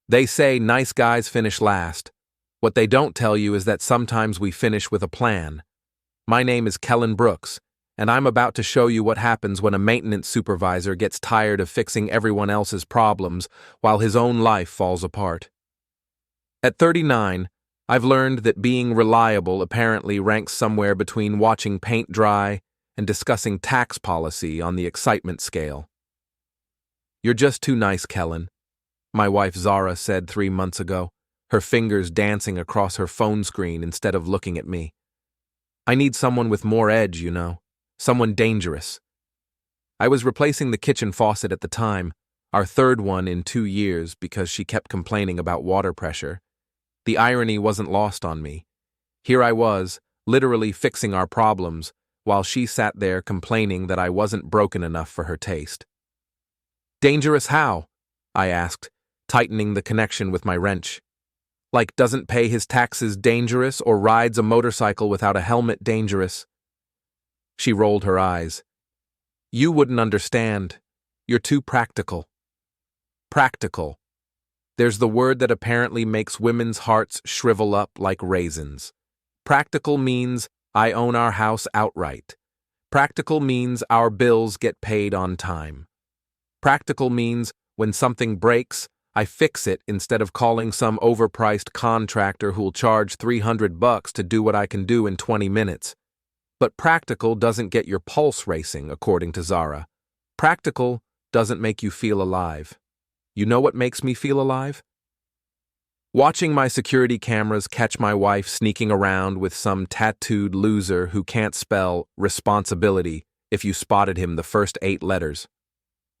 They say nice guys finish last. What they don't tell you is that sometimes we finish with a plan. My name is Kellan Brooks, and I'm about to show you what happens when a maintenance supervisor gets tired of fixing everyone else's problems while his own life falls apart. At 39, I've learned that being reliable apparently ranks somewhere between watching paint dry and discussing tax policy on the excitement scale. "You're just too nice, Kellan," my wife Zara said 3 months ago, her fingers dancing across her phone screen instead of looking at me. "I need someone with more edge, you know. Someone dangerous." I was replacing the kitchen faucet at the time, our third one in 2 years because she kept complaining about water pressure. The irony wasn't lost on me. Here I was, literally fixing our problems, while she sat there complaining that I wasn't broken enough for her taste. "Dangerous how?" I asked, tightening the connection with my wrench. "Like doesn't pay his taxes dangerous or rides a motorcycle without a helmet dangerous?" She rolled her eyes. "You wouldn't understand. You're too practical." Practical. There's the word that apparently makes women's hearts shrivel up like raisins. Practical means I own our house outright. Practical means our bills get paid on time. Practical means when something breaks, I fix it instead of calling some overpriced contractor who'll charge $300 to do what I can do in 20 minutes. But practical doesn't get your pulse racing, according to Zara. Practical doesn't make you feel alive. You know what makes me feel alive? Watching my security cameras catch my wife sneaking around with some tattooed loser who can't spell responsibility if you spotted him the first 8 letters.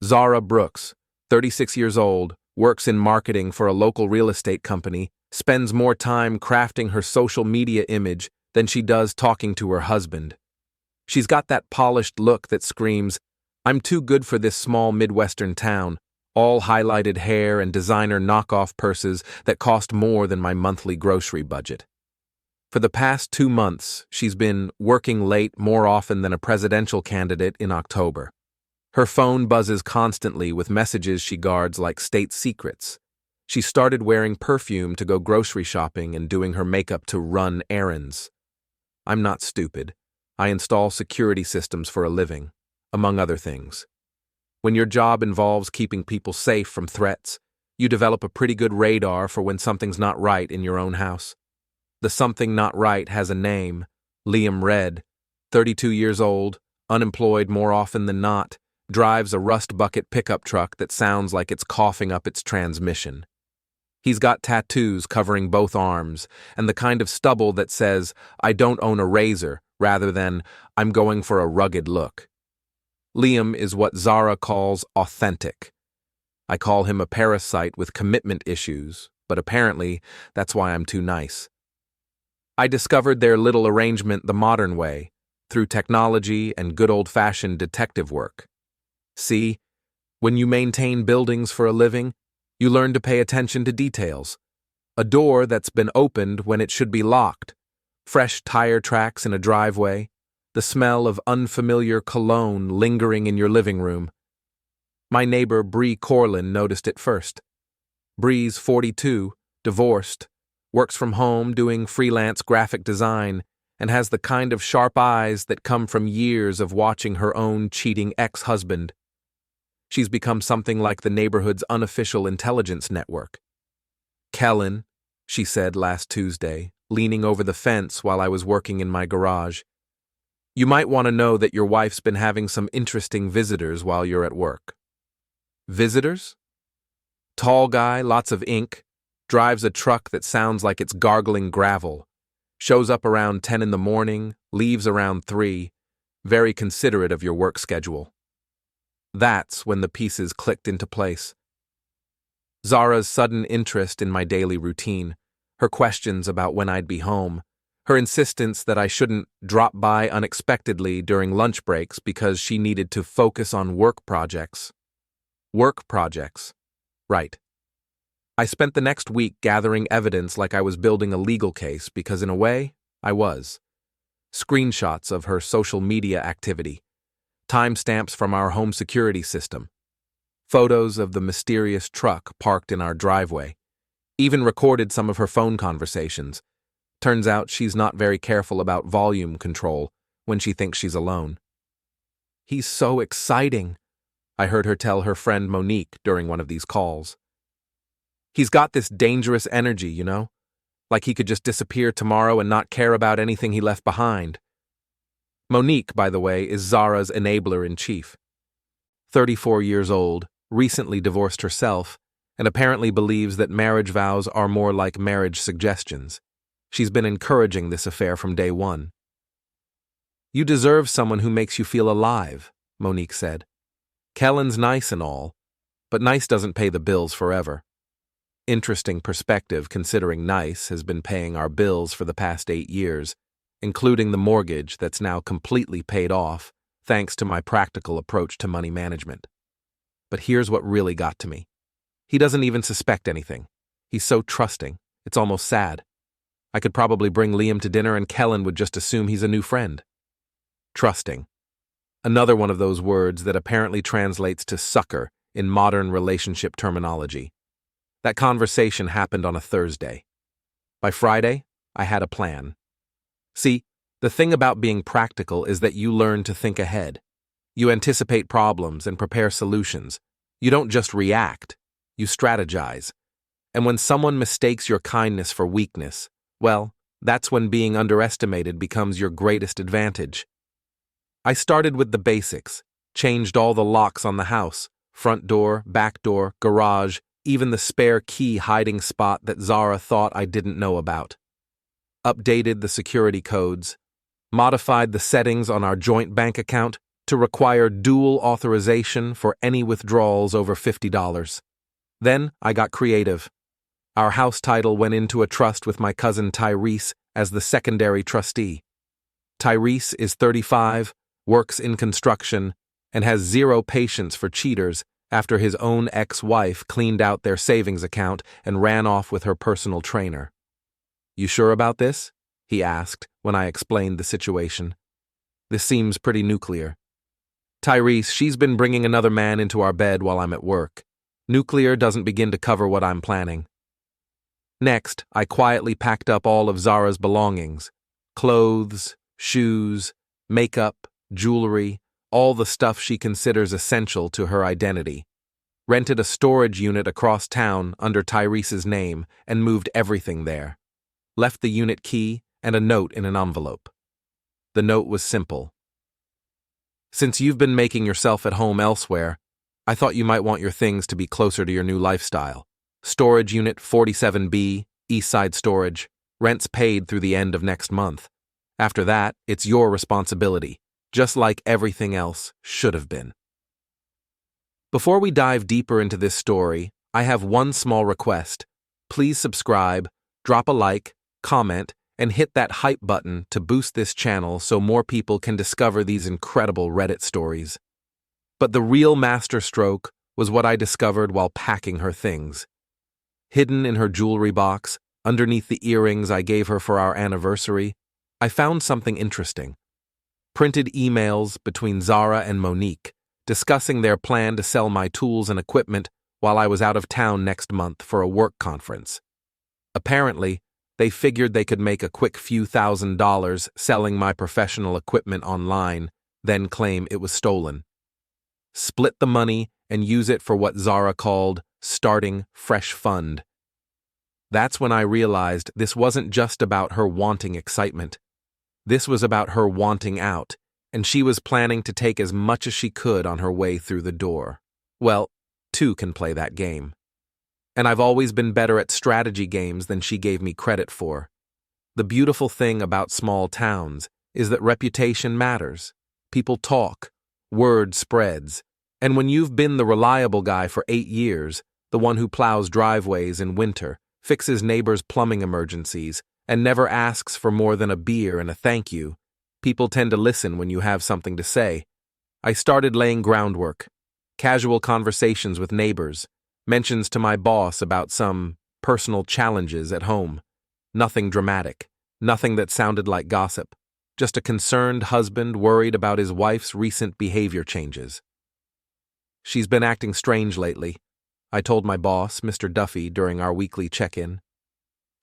Zara Brooks, 36 years old, works in marketing for a local real estate company, spends more time crafting her social media image than she does talking to her husband. She's got that polished look that screams, "I'm too good for this small Midwestern town," all highlighted hair and designer knockoff purses that cost more than my monthly grocery budget. For the past 2 months, she's been working late more often than a presidential candidate in October. Her phone buzzes constantly with messages she guards like state secrets. She started wearing perfume to go grocery shopping and doing her makeup to run errands. I'm not stupid. I install security systems for a living, among other things. When your job involves keeping people safe from threats, you develop a pretty good radar for when something's not right in your own house. The something not right has a name, Liam Red, 32 years old, unemployed more often than not, drives a rust bucket pickup truck that sounds like it's coughing up its transmission. He's got tattoos covering both arms, and the kind of stubble that says, "I don't own a razor," rather than, "I'm going for a rugged look." Liam is what Zara calls authentic. I call him a parasite with commitment issues, but apparently that's why I'm too nice. I discovered their little arrangement the modern way, through technology and good old-fashioned detective work. See, when you maintain buildings for a living, you learn to pay attention to details. A door that's been opened when it should be locked, fresh tire tracks in a driveway, the smell of unfamiliar cologne lingering in your living room. My neighbor Bree Corlin noticed it first. Bree's 42, divorced, works from home doing freelance graphic design, and has the kind of sharp eyes that come from years of watching her own cheating ex-husband. She's become something like the neighborhood's unofficial intelligence network. "Kellan," she said last Tuesday, leaning over the fence while I was working in my garage, "you might want to know that your wife's been having some interesting visitors while you're at work." Visitors? Tall guy, lots of ink, drives a truck that sounds like it's gargling gravel, shows up around 10 in the morning, leaves around 3, very considerate of your work schedule. That's when the pieces clicked into place. Zara's sudden interest in my daily routine, her questions about when I'd be home, her insistence that I shouldn't drop by unexpectedly during lunch breaks because she needed to focus on work projects. Work projects. Right. I spent the next week gathering evidence like I was building a legal case because in a way, I was. Screenshots of her social media activity, timestamps from our home security system, photos of the mysterious truck parked in our driveway, Even recorded some of her phone conversations. Turns out she's not very careful about volume control when she thinks she's alone. "He's so exciting," I heard her tell her friend Monique during one of these calls. "He's got this dangerous energy, you know? Like he could just disappear tomorrow and not care about anything he left behind." Monique, by the way, is Zara's enabler-in-chief. 34 years old, recently divorced herself, and apparently believes that marriage vows are more like marriage suggestions. She's been encouraging this affair from day one. "You deserve someone who makes you feel alive," Monique said. "Kellan's nice and all, but nice doesn't pay the bills forever." Interesting perspective considering nice has been paying our bills for the past 8 years, including the mortgage that's now completely paid off thanks to my practical approach to money management. But here's what really got to me. He doesn't even suspect anything. He's so trusting, it's almost sad. I could probably bring Liam to dinner and Kellan would just assume he's a new friend. Trusting. Another one of those words that apparently translates to sucker in modern relationship terminology. That conversation happened on a Thursday. By Friday, I had a plan. See, the thing about being practical is that you learn to think ahead. You anticipate problems and prepare solutions. You don't just react, you strategize. And when someone mistakes your kindness for weakness, well, that's when being underestimated becomes your greatest advantage. I started with the basics, changed all the locks on the house, front door, back door, garage, even the spare key hiding spot that Zara thought I didn't know about. Updated the security codes, modified the settings on our joint bank account to require dual authorization for any withdrawals over $50. Then I got creative. Our house title went into a trust with my cousin Tyrese as the secondary trustee. Tyrese is 35, works in construction, and has zero patience for cheaters after his own ex-wife cleaned out their savings account and ran off with her personal trainer. "You sure about this?" he asked when I explained the situation. "This seems pretty nuclear." "Tyrese, she's been bringing another man into our bed while I'm at work. Nuclear doesn't begin to cover what I'm planning." Next, I quietly packed up all of Zara's belongings: clothes, shoes, makeup, jewelry, all the stuff she considers essential to her identity. Rented a storage unit across town under Tyrese's name and moved everything there. Left the unit key and a note in an envelope. The note was simple. "Since you've been making yourself at home elsewhere, I thought you might want your things to be closer to your new lifestyle. Storage Unit 47B, Eastside Storage, rent's paid through the end of next month. After that, it's your responsibility, just like everything else should have been." Before we dive deeper into this story, I have one small request. Please subscribe, drop a like, comment, and hit that hype button to boost this channel so more people can discover these incredible Reddit stories. But the real masterstroke was what I discovered while packing her things. Hidden in her jewelry box, underneath the earrings I gave her for our anniversary, I found something interesting. Printed emails between Zara and Monique, discussing their plan to sell my tools and equipment while I was out of town next month for a work conference. Apparently, they figured they could make a quick few $1,000s selling my professional equipment online, then claim it was stolen. Split the money and use it for what Zara called starting fresh fund. That's when I realized this wasn't just about her wanting excitement. This was about her wanting out, and she was planning to take as much as she could on her way through the door. Well, two can play that game. And I've always been better at strategy games than she gave me credit for. The beautiful thing about small towns is that reputation matters. People talk, word spreads, and when you've been the reliable guy for 8 years, the one who plows driveways in winter, fixes neighbors' plumbing emergencies, and never asks for more than a beer and a thank you, people tend to listen when you have something to say. I started laying groundwork. Casual conversations with neighbors, mentions to my boss about some personal challenges at home. Nothing dramatic, nothing that sounded like gossip, just a concerned husband worried about his wife's recent behavior changes. "She's been acting strange lately. I told my boss, Mr. Duffy, during our weekly check-in.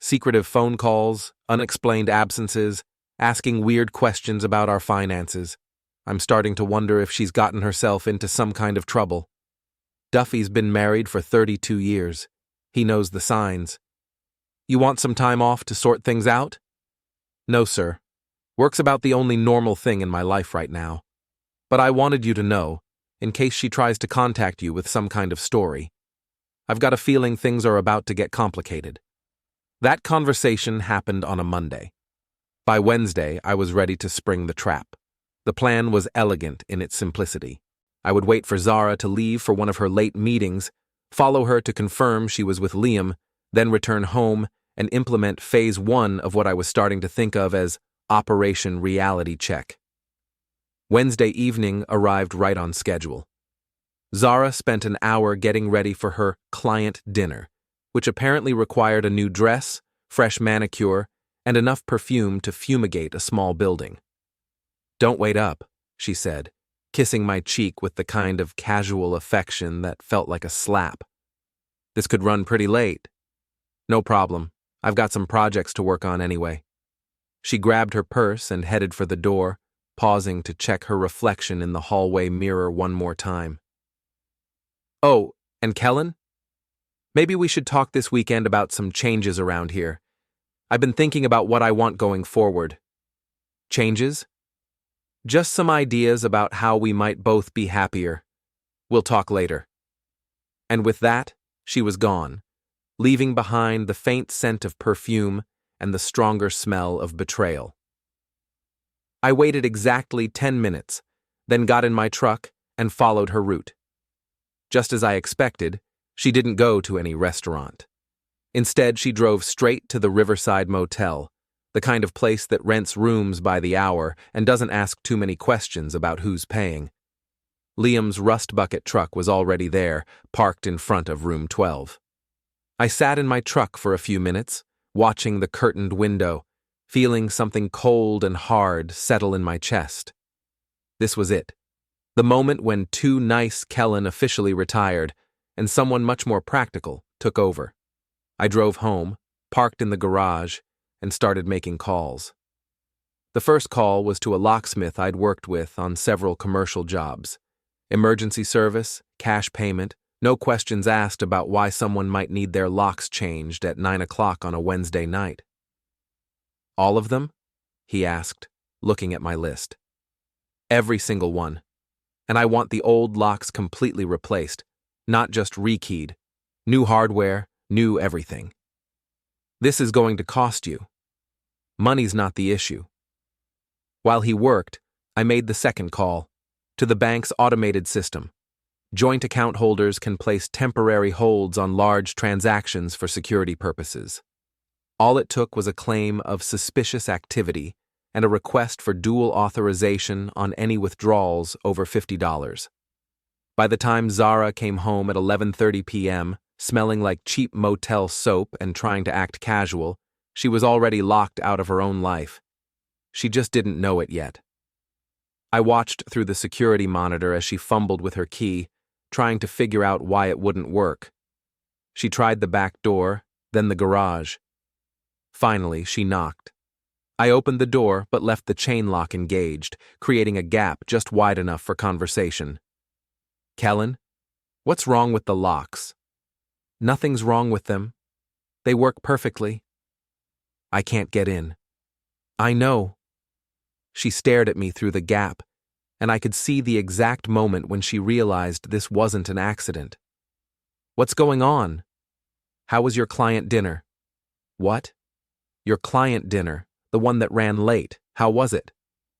Secretive phone calls, unexplained absences, asking weird questions about our finances. I'm starting to wonder if she's gotten herself into some kind of trouble. Duffy's been married for 32 years. He knows the signs. You want some time off to sort things out? No, sir. Work's about the only normal thing in my life right now. But I wanted you to know, in case she tries to contact you with some kind of story. I've got a feeling things are about to get complicated. That conversation happened on a Monday. By Wednesday, I was ready to spring the trap. The plan was elegant in its simplicity. I would wait for Zara to leave for one of her late meetings, follow her to confirm she was with Liam, then return home and implement phase 1 of what I was starting to think of as Operation Reality Check. Wednesday evening arrived right on schedule. Zara spent an hour getting ready for her client dinner, which apparently required a new dress, fresh manicure, and enough perfume to fumigate a small building. "Don't wait up," she said, kissing my cheek with the kind of casual affection that felt like a slap. "This could run pretty late." "No problem. I've got some projects to work on anyway." She grabbed her purse and headed for the door, pausing to check her reflection in the hallway mirror one more time. "Oh, and Kellan? Maybe we should talk this weekend about some changes around here. I've been thinking about what I want going forward." "Changes?" "Just some ideas about how we might both be happier. We'll talk later." And with that, she was gone, leaving behind the faint scent of perfume and the stronger smell of betrayal. I waited exactly 10 minutes, then got in my truck and followed her route. Just as I expected, she didn't go to any restaurant. Instead, she drove straight to the Riverside Motel, the kind of place that rents rooms by the hour and doesn't ask too many questions about who's paying. Liam's rust bucket truck was already there, parked in front of room 12. I sat in my truck for a few minutes, watching the curtained window, feeling something cold and hard settle in my chest. This was it. The moment when too nice Kellan officially retired, and someone much more practical took over. I drove home, parked in the garage, and started making calls. The first call was to a locksmith I'd worked with on several commercial jobs. Emergency service, cash payment, no questions asked about why someone might need their locks changed at 9 o'clock on a Wednesday night. "All of them?" he asked, looking at my list. "Every single one. And I want the old locks completely replaced, not just rekeyed. New hardware, new everything. This is going to cost you. Money's not the issue." While he worked, I made the second call, to the bank's automated system. Joint account holders can place temporary holds on large transactions for security purposes. All it took was a claim of suspicious activity and a request for dual authorization on any withdrawals over $50. By the time Zara came home at 11:30 p.m., smelling like cheap motel soap and trying to act casual, she was already locked out of her own life. She just didn't know it yet. I watched through the security monitor as she fumbled with her key, trying to figure out why it wouldn't work. She tried the back door, then the garage. Finally, she knocked. I opened the door but left the chain lock engaged, creating a gap just wide enough for conversation. "Kellan, what's wrong with the locks?" "Nothing's wrong with them. They work perfectly." "I can't get in." "I know." She stared at me through the gap, and I could see the exact moment when she realized this wasn't an accident. "What's going on?" "How was your client dinner?" "What?" "Your client dinner, the one that ran late. How was it?"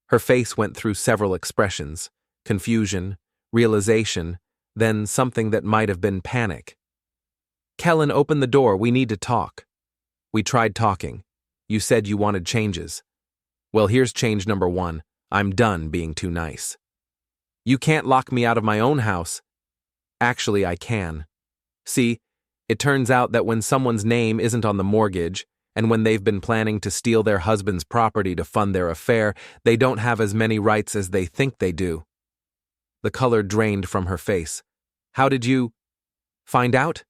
Her face went through several expressions: confusion, realization, then something that might have been panic. "Kellan, open the door. We need to talk." "We tried talking. You said you wanted changes." "Well, here's change number 1. I'm done being too nice." "You can't lock me out of my own house." "Actually, I can. See, it turns out that when someone's name isn't on the mortgage, and when they've been planning to steal their husband's property to fund their affair, they don't have as many rights as they think they do." The color drained from her face. "How did you—" Find out?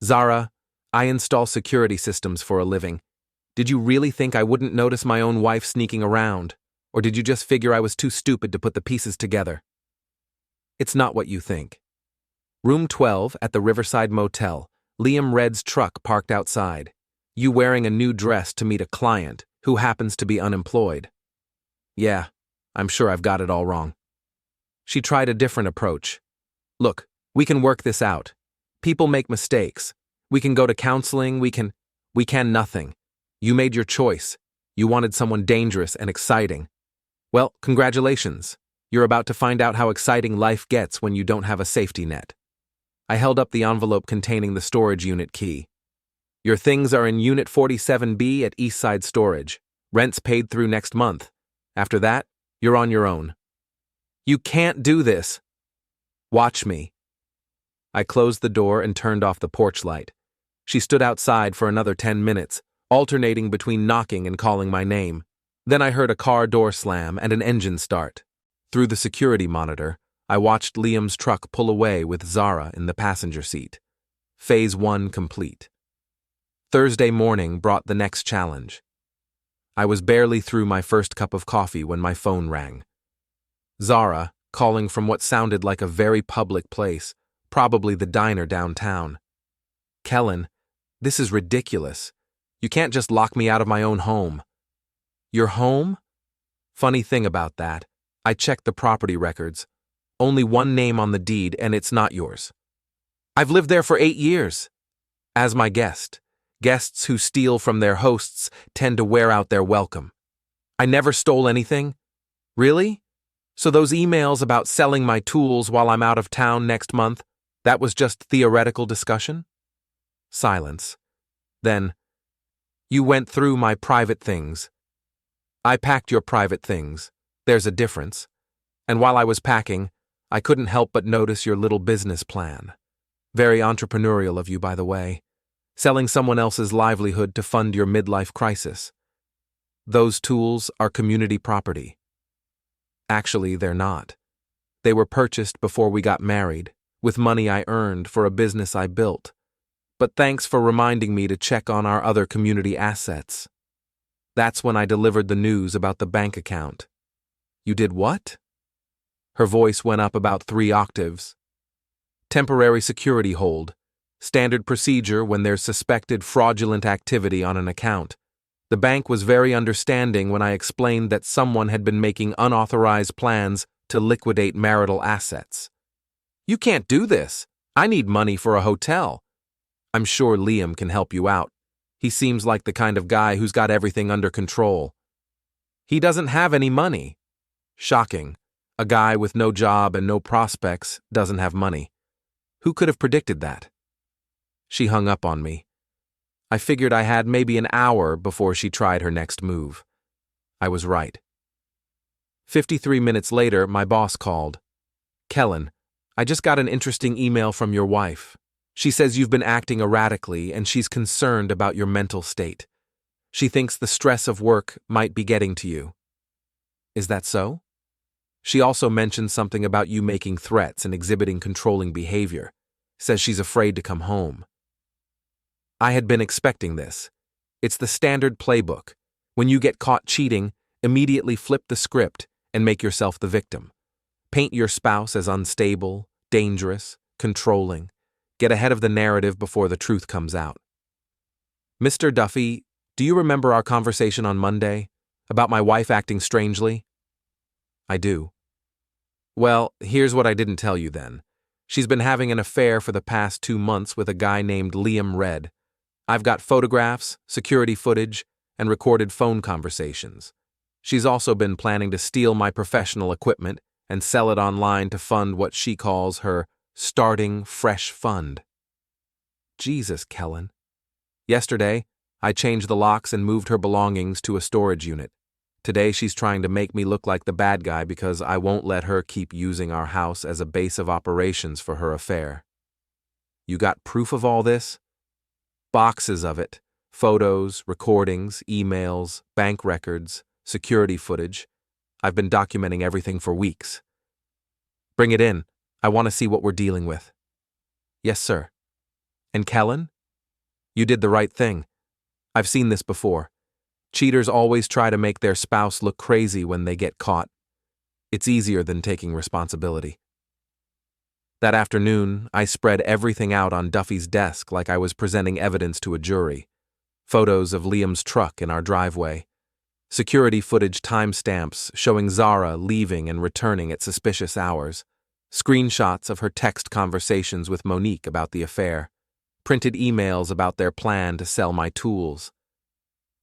Zara, I install security systems for a living. Did you really think I wouldn't notice my own wife sneaking around? Or did you just figure I was too stupid to put the pieces together? It's not what you think. Room 12 at the Riverside Motel, Liam Red's truck parked outside. You wearing a new dress to meet a client who happens to be unemployed. Yeah, I'm sure I've got it all wrong. She tried a different approach. Look, we can work this out. People make mistakes. We can go to counseling, we can nothing. You made your choice. You wanted someone dangerous and exciting. Well, congratulations. You're about to find out how exciting life gets when you don't have a safety net. I held up the envelope containing the storage unit key. Your things are in Unit 47B at Eastside Storage. Rent's paid through next month. After that, you're on your own. You can't do this. Watch me. I closed the door and turned off the porch light. She stood outside for another 10 minutes, alternating between knocking and calling my name. Then I heard a car door slam and an engine start. Through the security monitor, I watched Liam's truck pull away with Zara in the passenger seat. Phase 1 complete. Thursday morning brought the next challenge. I was barely through my first cup of coffee when my phone rang. Zara, calling from what sounded like a very public place, probably the diner downtown. Kellan, this is ridiculous. You can't just lock me out of my own home. Your home? Funny thing about that, I checked the property records. Only one name on the deed and it's not yours. I've lived there for 8 years. As my guest. Guests who steal from their hosts tend to wear out their welcome. I never stole anything. Really? So those emails about selling my tools while I'm out of town next month, that was just theoretical discussion? Silence. Then, you went through my private things. I packed your private things. There's a difference. And while I was packing, I couldn't help but notice your little business plan. Very entrepreneurial of you, by the way. Selling someone else's livelihood to fund your midlife crisis. Those tools are community property. Actually, they're not. They were purchased before we got married, with money I earned for a business I built. But thanks for reminding me to check on our other community assets. That's when I delivered the news about the bank account. You did what? Her voice went up about 3 octaves. Temporary security hold. Standard procedure when there's suspected fraudulent activity on an account. The bank was very understanding when I explained that someone had been making unauthorized plans to liquidate marital assets. You can't do this. I need money for a hotel. I'm sure Liam can help you out. He seems like the kind of guy who's got everything under control. He doesn't have any money. Shocking. A guy with no job and no prospects doesn't have money. Who could have predicted that? She hung up on me. I figured I had maybe an hour before she tried her next move. I was right. 53 minutes later, my boss called. Kellan, I just got an interesting email from your wife. She says you've been acting erratically and she's concerned about your mental state. She thinks the stress of work might be getting to you. Is that so? She also mentioned something about you making threats and exhibiting controlling behavior. Says she's afraid to come home. I had been expecting this. It's the standard playbook. When you get caught cheating, immediately flip the script and make yourself the victim. Paint your spouse as unstable, dangerous, controlling. Get ahead of the narrative before the truth comes out. Mr. Duffy, do you remember our conversation on Monday about my wife acting strangely? I do. Well, here's what I didn't tell you then. She's been having an affair for the past 2 months with a guy named Liam Red. I've got photographs, security footage, and recorded phone conversations. She's also been planning to steal my professional equipment and sell it online to fund what she calls her starting fresh fund. Jesus, Kellan. Yesterday, I changed the locks and moved her belongings to a storage unit. Today she's trying to make me look like the bad guy because I won't let her keep using our house as a base of operations for her affair. You got proof of all this? Boxes of it. Photos, recordings, emails, bank records, security footage. I've been documenting everything for weeks. Bring it in. I want to see what we're dealing with. Yes, sir. And Kellan? You did the right thing. I've seen this before. Cheaters always try to make their spouse look crazy when they get caught. It's easier than taking responsibility. That afternoon, I spread everything out on Duffy's desk like I was presenting evidence to a jury. Photos of Liam's truck in our driveway. Security footage timestamps showing Zara leaving and returning at suspicious hours. Screenshots of her text conversations with Monique about the affair. Printed emails about their plan to sell my tools.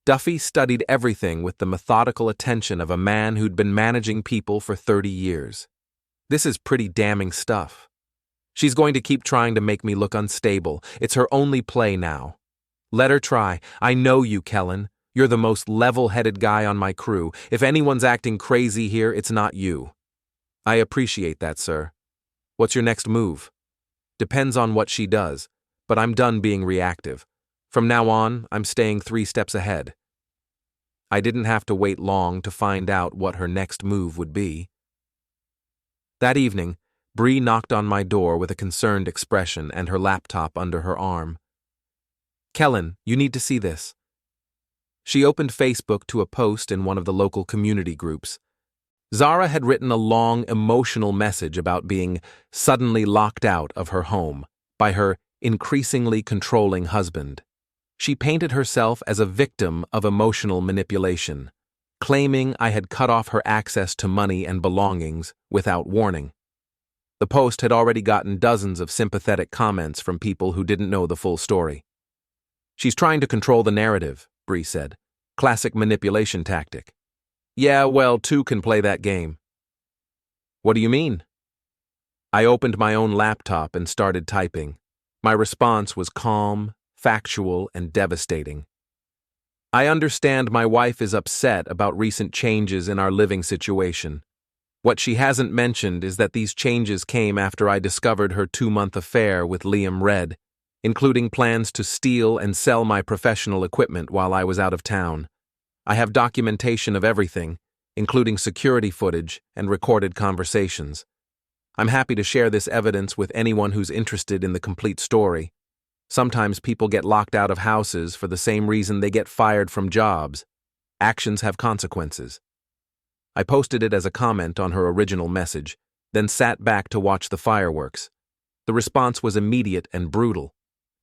Duffy studied everything with the methodical attention of a man who'd been managing people for 30 years. This is pretty damning stuff. She's going to keep trying to make me look unstable. It's her only play now. Let her try. I know you, Kellan. You're the most level-headed guy on my crew. If anyone's acting crazy here, it's not you. I appreciate that, sir. What's your next move? Depends on what she does, but I'm done being reactive. From now on, I'm staying 3 steps ahead. I didn't have to wait long to find out what her next move would be. That evening, Bree knocked on my door with a concerned expression and her laptop under her arm. Kellan, you need to see this. She opened Facebook to a post in one of the local community groups. Zara had written a long, emotional message about being suddenly locked out of her home by her increasingly controlling husband. She painted herself as a victim of emotional manipulation, claiming I had cut off her access to money and belongings without warning. The post had already gotten dozens of sympathetic comments from people who didn't know the full story. She's trying to control the narrative, Bree said. Classic manipulation tactic. Yeah, well, 2 can play that game. What do you mean? I opened my own laptop and started typing. My response was calm, factual, and devastating. I understand my wife is upset about recent changes in our living situation. What she hasn't mentioned is that these changes came after I discovered her 2-month affair with Liam Red, including plans to steal and sell my professional equipment while I was out of town. I have documentation of everything, including security footage and recorded conversations. I'm happy to share this evidence with anyone who's interested in the complete story. Sometimes people get locked out of houses for the same reason they get fired from jobs. Actions have consequences. I posted it as a comment on her original message, then sat back to watch the fireworks. The response was immediate and brutal.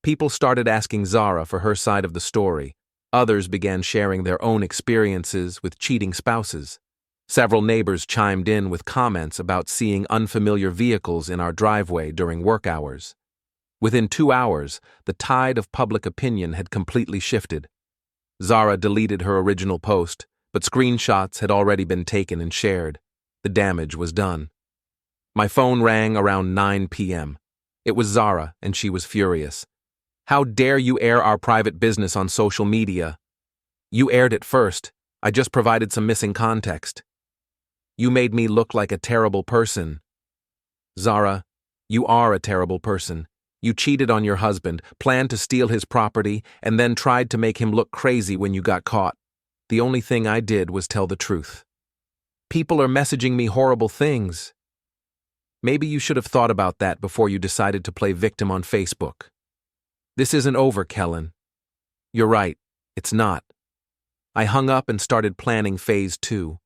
People started asking Zara for her side of the story. Others began sharing their own experiences with cheating spouses. Several neighbors chimed in with comments about seeing unfamiliar vehicles in our driveway during work hours. Within 2 hours, the tide of public opinion had completely shifted. Zara deleted her original post, but screenshots had already been taken and shared. The damage was done. My phone rang around 9 p.m. It was Zara, and she was furious. How dare you air our private business on social media? You aired it first. I just provided some missing context. You made me look like a terrible person. Zara, you are a terrible person. You cheated on your husband, planned to steal his property, and then tried to make him look crazy when you got caught. The only thing I did was tell the truth. People are messaging me horrible things. Maybe you should have thought about that before you decided to play victim on Facebook. This isn't over, Kellan. You're right, it's not. I hung up and started planning phase 2.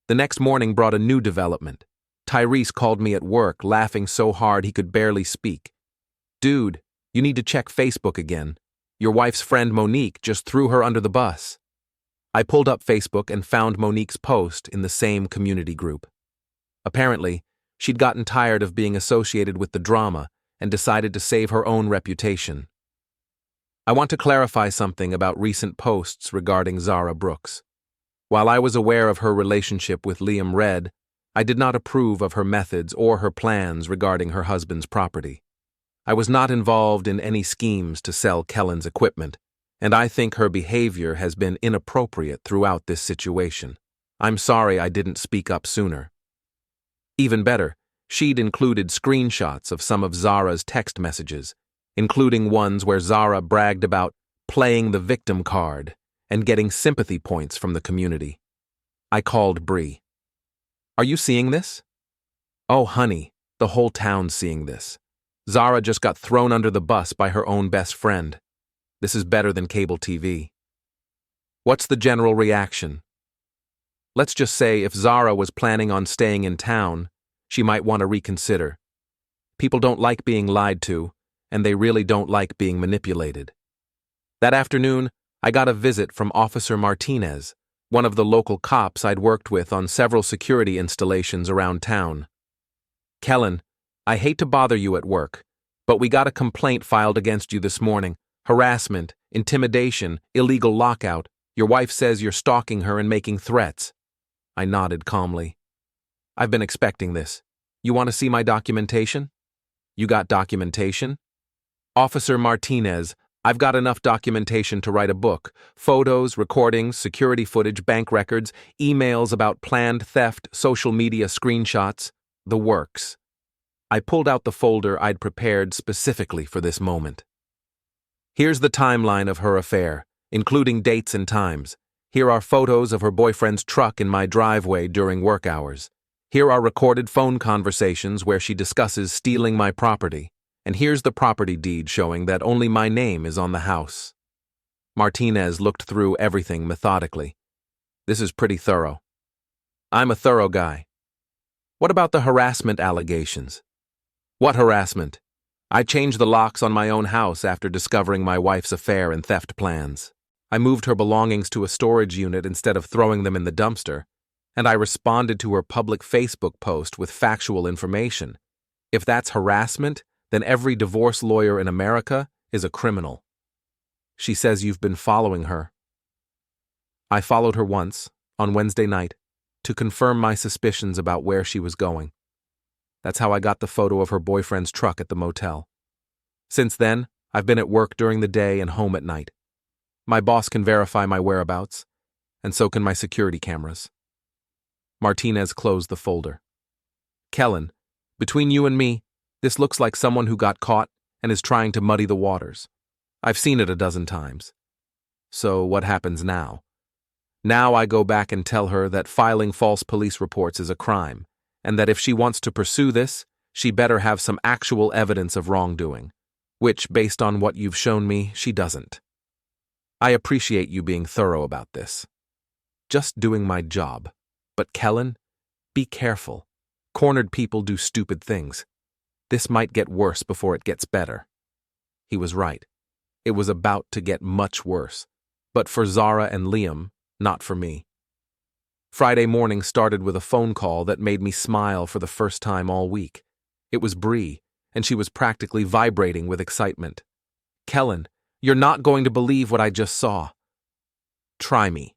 The next morning brought a new development. Tyrese called me at work, laughing so hard he could barely speak. Dude, you need to check Facebook again. Your wife's friend Monique just threw her under the bus. I pulled up Facebook and found Monique's post in the same community group. Apparently, she'd gotten tired of being associated with the drama and decided to save her own reputation. I want to clarify something about recent posts regarding Zara Brooks. While I was aware of her relationship with Liam Red, I did not approve of her methods or her plans regarding her husband's property. I was not involved in any schemes to sell Kellan's equipment, and I think her behavior has been inappropriate throughout this situation. I'm sorry I didn't speak up sooner. Even better, she'd included screenshots of some of Zara's text messages, including ones where Zara bragged about playing the victim card and getting sympathy points from the community. I called Bree. Are you seeing this? Oh, honey, the whole town's seeing this. Zara just got thrown under the bus by her own best friend. This is better than cable TV. What's the general reaction? Let's just say if Zara was planning on staying in town, she might want to reconsider. People don't like being lied to, and they really don't like being manipulated. That afternoon, I got a visit from Officer Martinez, one of the local cops I'd worked with on several security installations around town. Kellan, I hate to bother you at work, but we got a complaint filed against you this morning. Harassment, intimidation, illegal lockout. Your wife says you're stalking her and making threats. I nodded calmly. I've been expecting this. You want to see my documentation? You got documentation? Officer Martinez, I've got enough documentation to write a book. Photos, recordings, security footage, bank records, emails about planned theft, social media screenshots, the works. I pulled out the folder I'd prepared specifically for this moment. Here's the timeline of her affair, including dates and times. Here are photos of her boyfriend's truck in my driveway during work hours. Here are recorded phone conversations where she discusses stealing my property. And here's the property deed showing that only my name is on the house. Martinez looked through everything methodically. This is pretty thorough. I'm a thorough guy. What about the harassment allegations? What harassment? I changed the locks on my own house after discovering my wife's affair and theft plans. I moved her belongings to a storage unit instead of throwing them in the dumpster, and I responded to her public Facebook post with factual information. If that's harassment, then every divorce lawyer in America is a criminal. She says you've been following her. I followed her once, on Wednesday night, to confirm my suspicions about where she was going. That's how I got the photo of her boyfriend's truck at the motel. Since then, I've been at work during the day and home at night. My boss can verify my whereabouts, and so can my security cameras. Martinez closed the folder. Kellan, between you and me, this looks like someone who got caught and is trying to muddy the waters. I've seen it a dozen times. So what happens now? Now I go back and tell her that filing false police reports is a crime, and that if she wants to pursue this, she better have some actual evidence of wrongdoing, which, based on what you've shown me, she doesn't. I appreciate you being thorough about this. Just doing my job. But Kellan, be careful. Cornered people do stupid things. This might get worse before it gets better. He was right. It was about to get much worse. But for Zara and Liam, not for me. Friday morning started with a phone call that made me smile for the first time all week. It was Bree, and she was practically vibrating with excitement. Kellan, you're not going to believe what I just saw. Try me.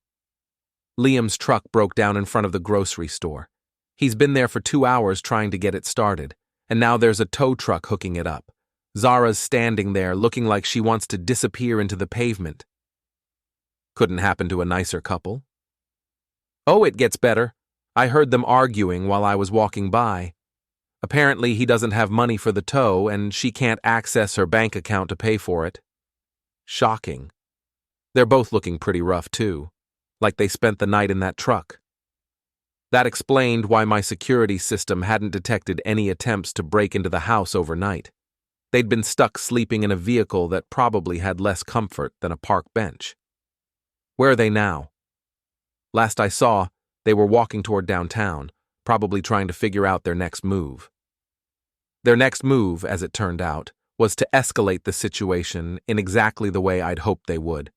Liam's truck broke down in front of the grocery store. He's been there for 2 hours trying to get it started, and now there's a tow truck hooking it up. Zara's standing there looking like she wants to disappear into the pavement. Couldn't happen to a nicer couple. Oh, it gets better. I heard them arguing while I was walking by. Apparently he doesn't have money for the tow and she can't access her bank account to pay for it. Shocking. They're both looking pretty rough too, like they spent the night in that truck. That explained why my security system hadn't detected any attempts to break into the house overnight. They'd been stuck sleeping in a vehicle that probably had less comfort than a park bench. Where are they now? Last I saw, they were walking toward downtown, probably trying to figure out their next move. Their next move, as it turned out, was to escalate the situation in exactly the way I'd hoped they would.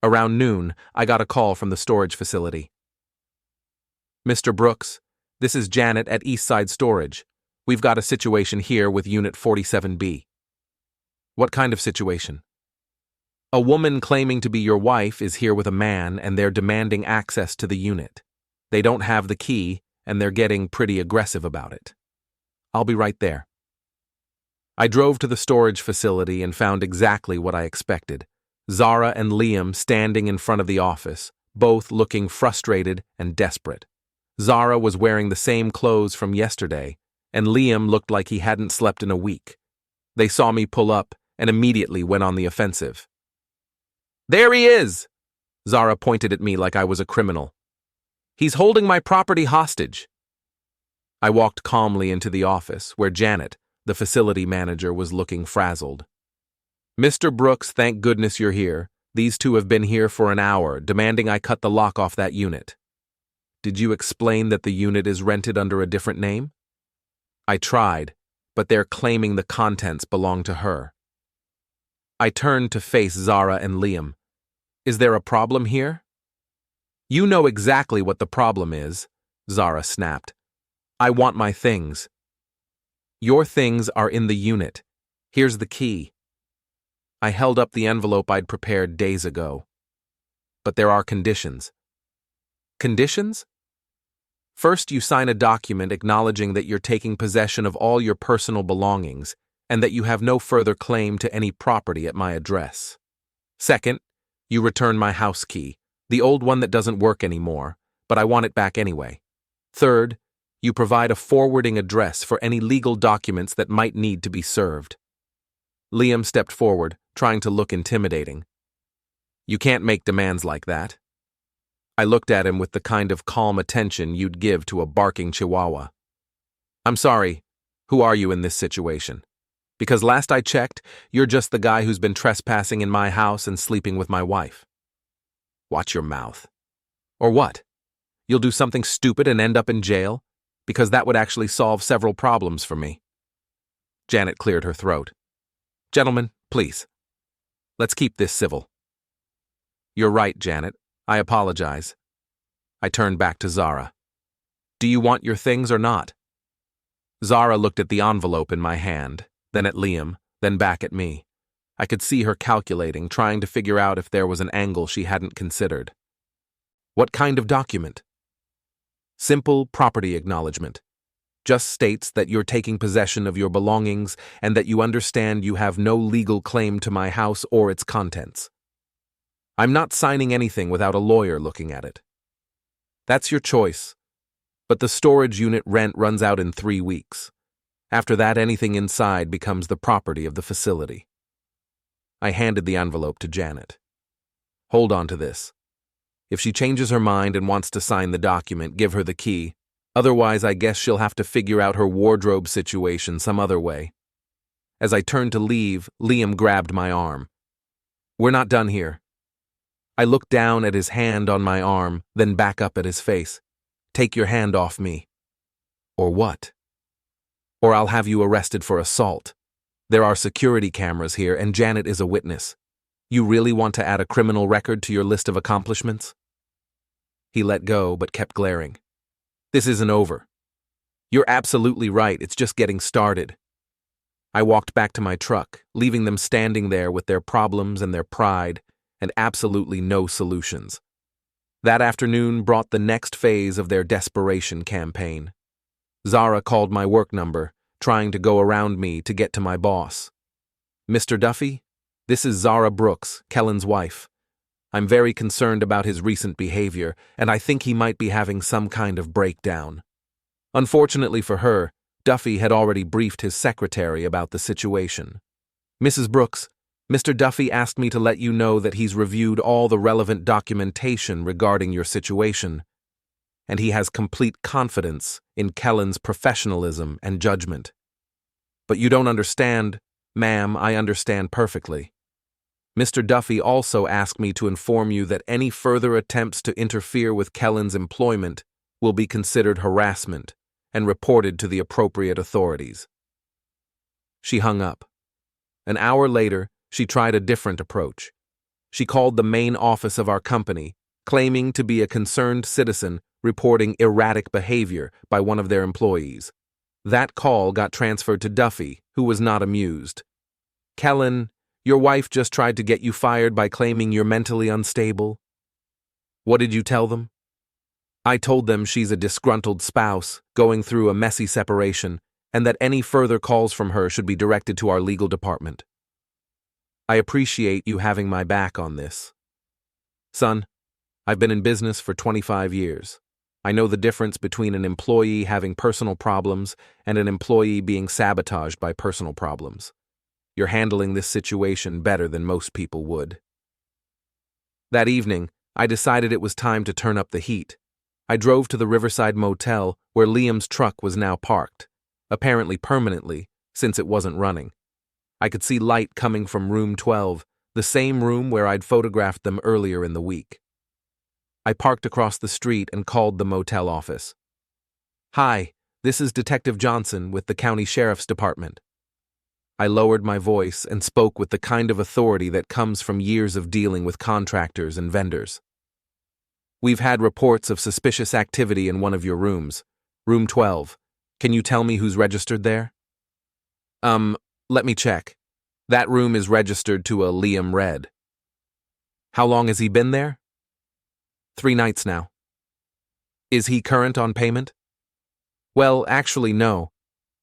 Around noon, I got a call from the storage facility. Mr. Brooks, this is Janet at Eastside Storage. We've got a situation here with Unit 47B. What kind of situation? A woman claiming to be your wife is here with a man and they're demanding access to the unit. They don't have the key and they're getting pretty aggressive about it. I'll be right there. I drove to the storage facility and found exactly what I expected. Zara and Liam standing in front of the office, both looking frustrated and desperate. Zara was wearing the same clothes from yesterday, and Liam looked like he hadn't slept in a week. They saw me pull up and immediately went on the offensive. There he is! Zara pointed at me like I was a criminal. He's holding my property hostage. I walked calmly into the office, where Janet, The facility manager was looking frazzled. "Mr. Brooks, thank goodness you're here. These two have been here for an hour, demanding I cut the lock off that unit." "Did you explain that the unit is rented under a different name?" "I tried, but they're claiming the contents belong to her." I turned to face Zara and Liam. "Is there a problem here?" "You know exactly what the problem is," Zara snapped. "I want my things." "Your things are in the unit. Here's the key." I held up the envelope I'd prepared days ago. "But there are conditions." "Conditions?" "First, you sign a document acknowledging that you're taking possession of all your personal belongings and that you have no further claim to any property at my address. Second, you return my house key, the old one that doesn't work anymore, but I want it back anyway. Third, you provide a forwarding address for any legal documents that might need to be served." Liam stepped forward, trying to look intimidating. "You can't make demands like that." I looked at him with the kind of calm attention you'd give to a barking chihuahua. "I'm sorry, who are you in this situation? Because last I checked, you're just the guy who's been trespassing in my house and sleeping with my wife." "Watch your mouth." "Or what? You'll do something stupid and end up in jail? Because that would actually solve several problems for me." Janet cleared her throat. "Gentlemen, please. Let's keep this civil." "You're right, Janet. I apologize." I turned back to Zara. "Do you want your things or not?" Zara looked at the envelope in my hand, then at Liam, then back at me. I could see her calculating, trying to figure out if there was an angle she hadn't considered. "What kind of document?" "Simple property acknowledgement. Just states that you're taking possession of your belongings and that you understand you have no legal claim to my house or its contents. I'm not signing anything without a lawyer looking at it." "That's your choice. But the storage unit rent runs out in 3 weeks. After that, anything inside becomes the property of the facility." I handed the envelope to Janet. "Hold on to this. If she changes her mind and wants to sign the document, give her the key. Otherwise, I guess she'll have to figure out her wardrobe situation some other way." As I turned to leave, Liam grabbed my arm. "We're not done here." I looked down at his hand on my arm, then back up at his face. "Take your hand off me." "Or what?" "Or I'll have you arrested for assault. There are security cameras here, and Janet is a witness. You really want to add a criminal record to your list of accomplishments?" He let go, but kept glaring. "This isn't over." "You're absolutely right, it's just getting started." I walked back to my truck, leaving them standing there with their problems and their pride, and absolutely no solutions. That afternoon brought the next phase of their desperation campaign. Zara called my work number, trying to go around me to get to my boss. "Mr. Duffy, this is Zara Brooks, Kellan's wife. I'm very concerned about his recent behavior, and I think he might be having some kind of breakdown." Unfortunately for her, Duffy had already briefed his secretary about the situation. "Mrs. Brooks, Mr. Duffy asked me to let you know that he's reviewed all the relevant documentation regarding your situation, and he has complete confidence in Kellan's professionalism and judgment." "But you don't understand." "Ma'am, I understand perfectly. Mr. Duffy also asked me to inform you that any further attempts to interfere with Kellan's employment will be considered harassment and reported to the appropriate authorities." She hung up. An hour later, she tried a different approach. She called the main office of our company, claiming to be a concerned citizen reporting erratic behavior by one of their employees. That call got transferred to Duffy, who was not amused. "Kellan, your wife just tried to get you fired by claiming you're mentally unstable." "What did you tell them?" "I told them she's a disgruntled spouse going through a messy separation and that any further calls from her should be directed to our legal department." "I appreciate you having my back on this. Son, I've been in business for 25 years. I know the difference between an employee having personal problems and an employee being sabotaged by personal problems. You're handling this situation better than most people would." That evening, I decided it was time to turn up the heat. I drove to the Riverside Motel, where Liam's truck was now parked, apparently permanently, since it wasn't running. I could see light coming from room 12, the same room where I'd photographed them earlier in the week. I parked across the street and called the motel office. "Hi, this is Detective Johnson with the County Sheriff's Department." I lowered my voice and spoke with the kind of authority that comes from years of dealing with contractors and vendors. "We've had reports of suspicious activity in one of your rooms, room 12. Can you tell me who's registered there?" Let me check. That room is registered to a Liam Red." "How long has he been there?" 3 nights now." "Is he current on payment?" "Well, actually, no.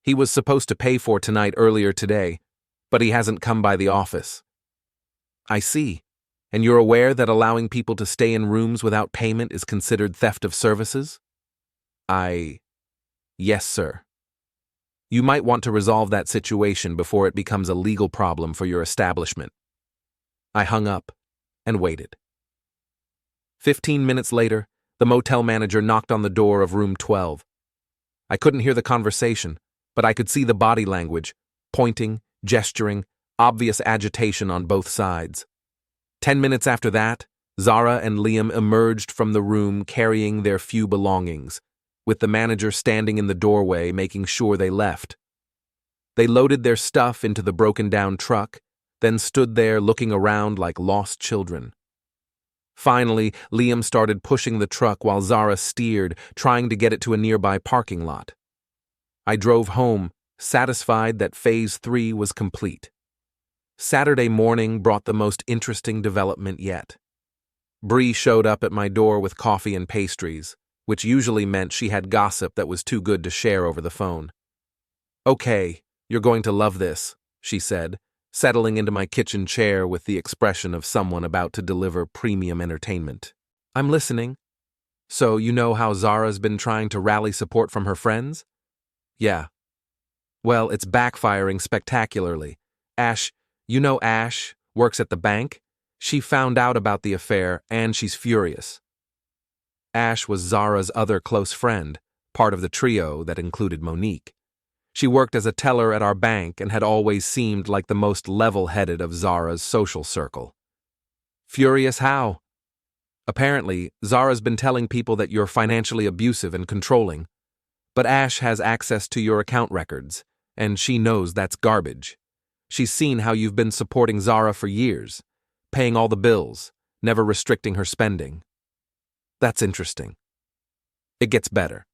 He was supposed to pay for tonight earlier today, but he hasn't come by the office." "I see. And you're aware that allowing people to stay in rooms without payment is considered theft of services?" "Yes, sir. You might want to resolve that situation before it becomes a legal problem for your establishment." I hung up and waited. 15 minutes later, the motel manager knocked on the door of room 12. I couldn't hear the conversation, but I could see the body language, pointing, gesturing, obvious agitation on both sides. 10 minutes after that, Zara and Liam emerged from the room carrying their few belongings, with the manager standing in the doorway making sure they left. They loaded their stuff into the broken-down truck, then stood there looking around like lost children. Finally, Liam started pushing the truck while Zara steered, trying to get it to a nearby parking lot. I drove home, satisfied that Phase 3 was complete. Saturday morning brought the most interesting development yet. Bree showed up at my door with coffee and pastries, which usually meant she had gossip that was too good to share over the phone. "Okay, you're going to love this," she said, settling into my kitchen chair with the expression of someone about to deliver premium entertainment. "I'm listening." "So you know how Zara's been trying to rally support from her friends?" "Yeah." "Well, it's backfiring spectacularly. Ash, you know Ash, works at the bank? She found out about the affair, and she's furious." Ash was Zara's other close friend, part of the trio that included Monique. She worked as a teller at our bank and had always seemed like the most level-headed of Zara's social circle. "Furious how?" "Apparently, Zara's been telling people that you're financially abusive and controlling, but Ash has access to your account records, and she knows that's garbage. She's seen how you've been supporting Zara for years, paying all the bills, never restricting her spending." "That's interesting." "It gets better.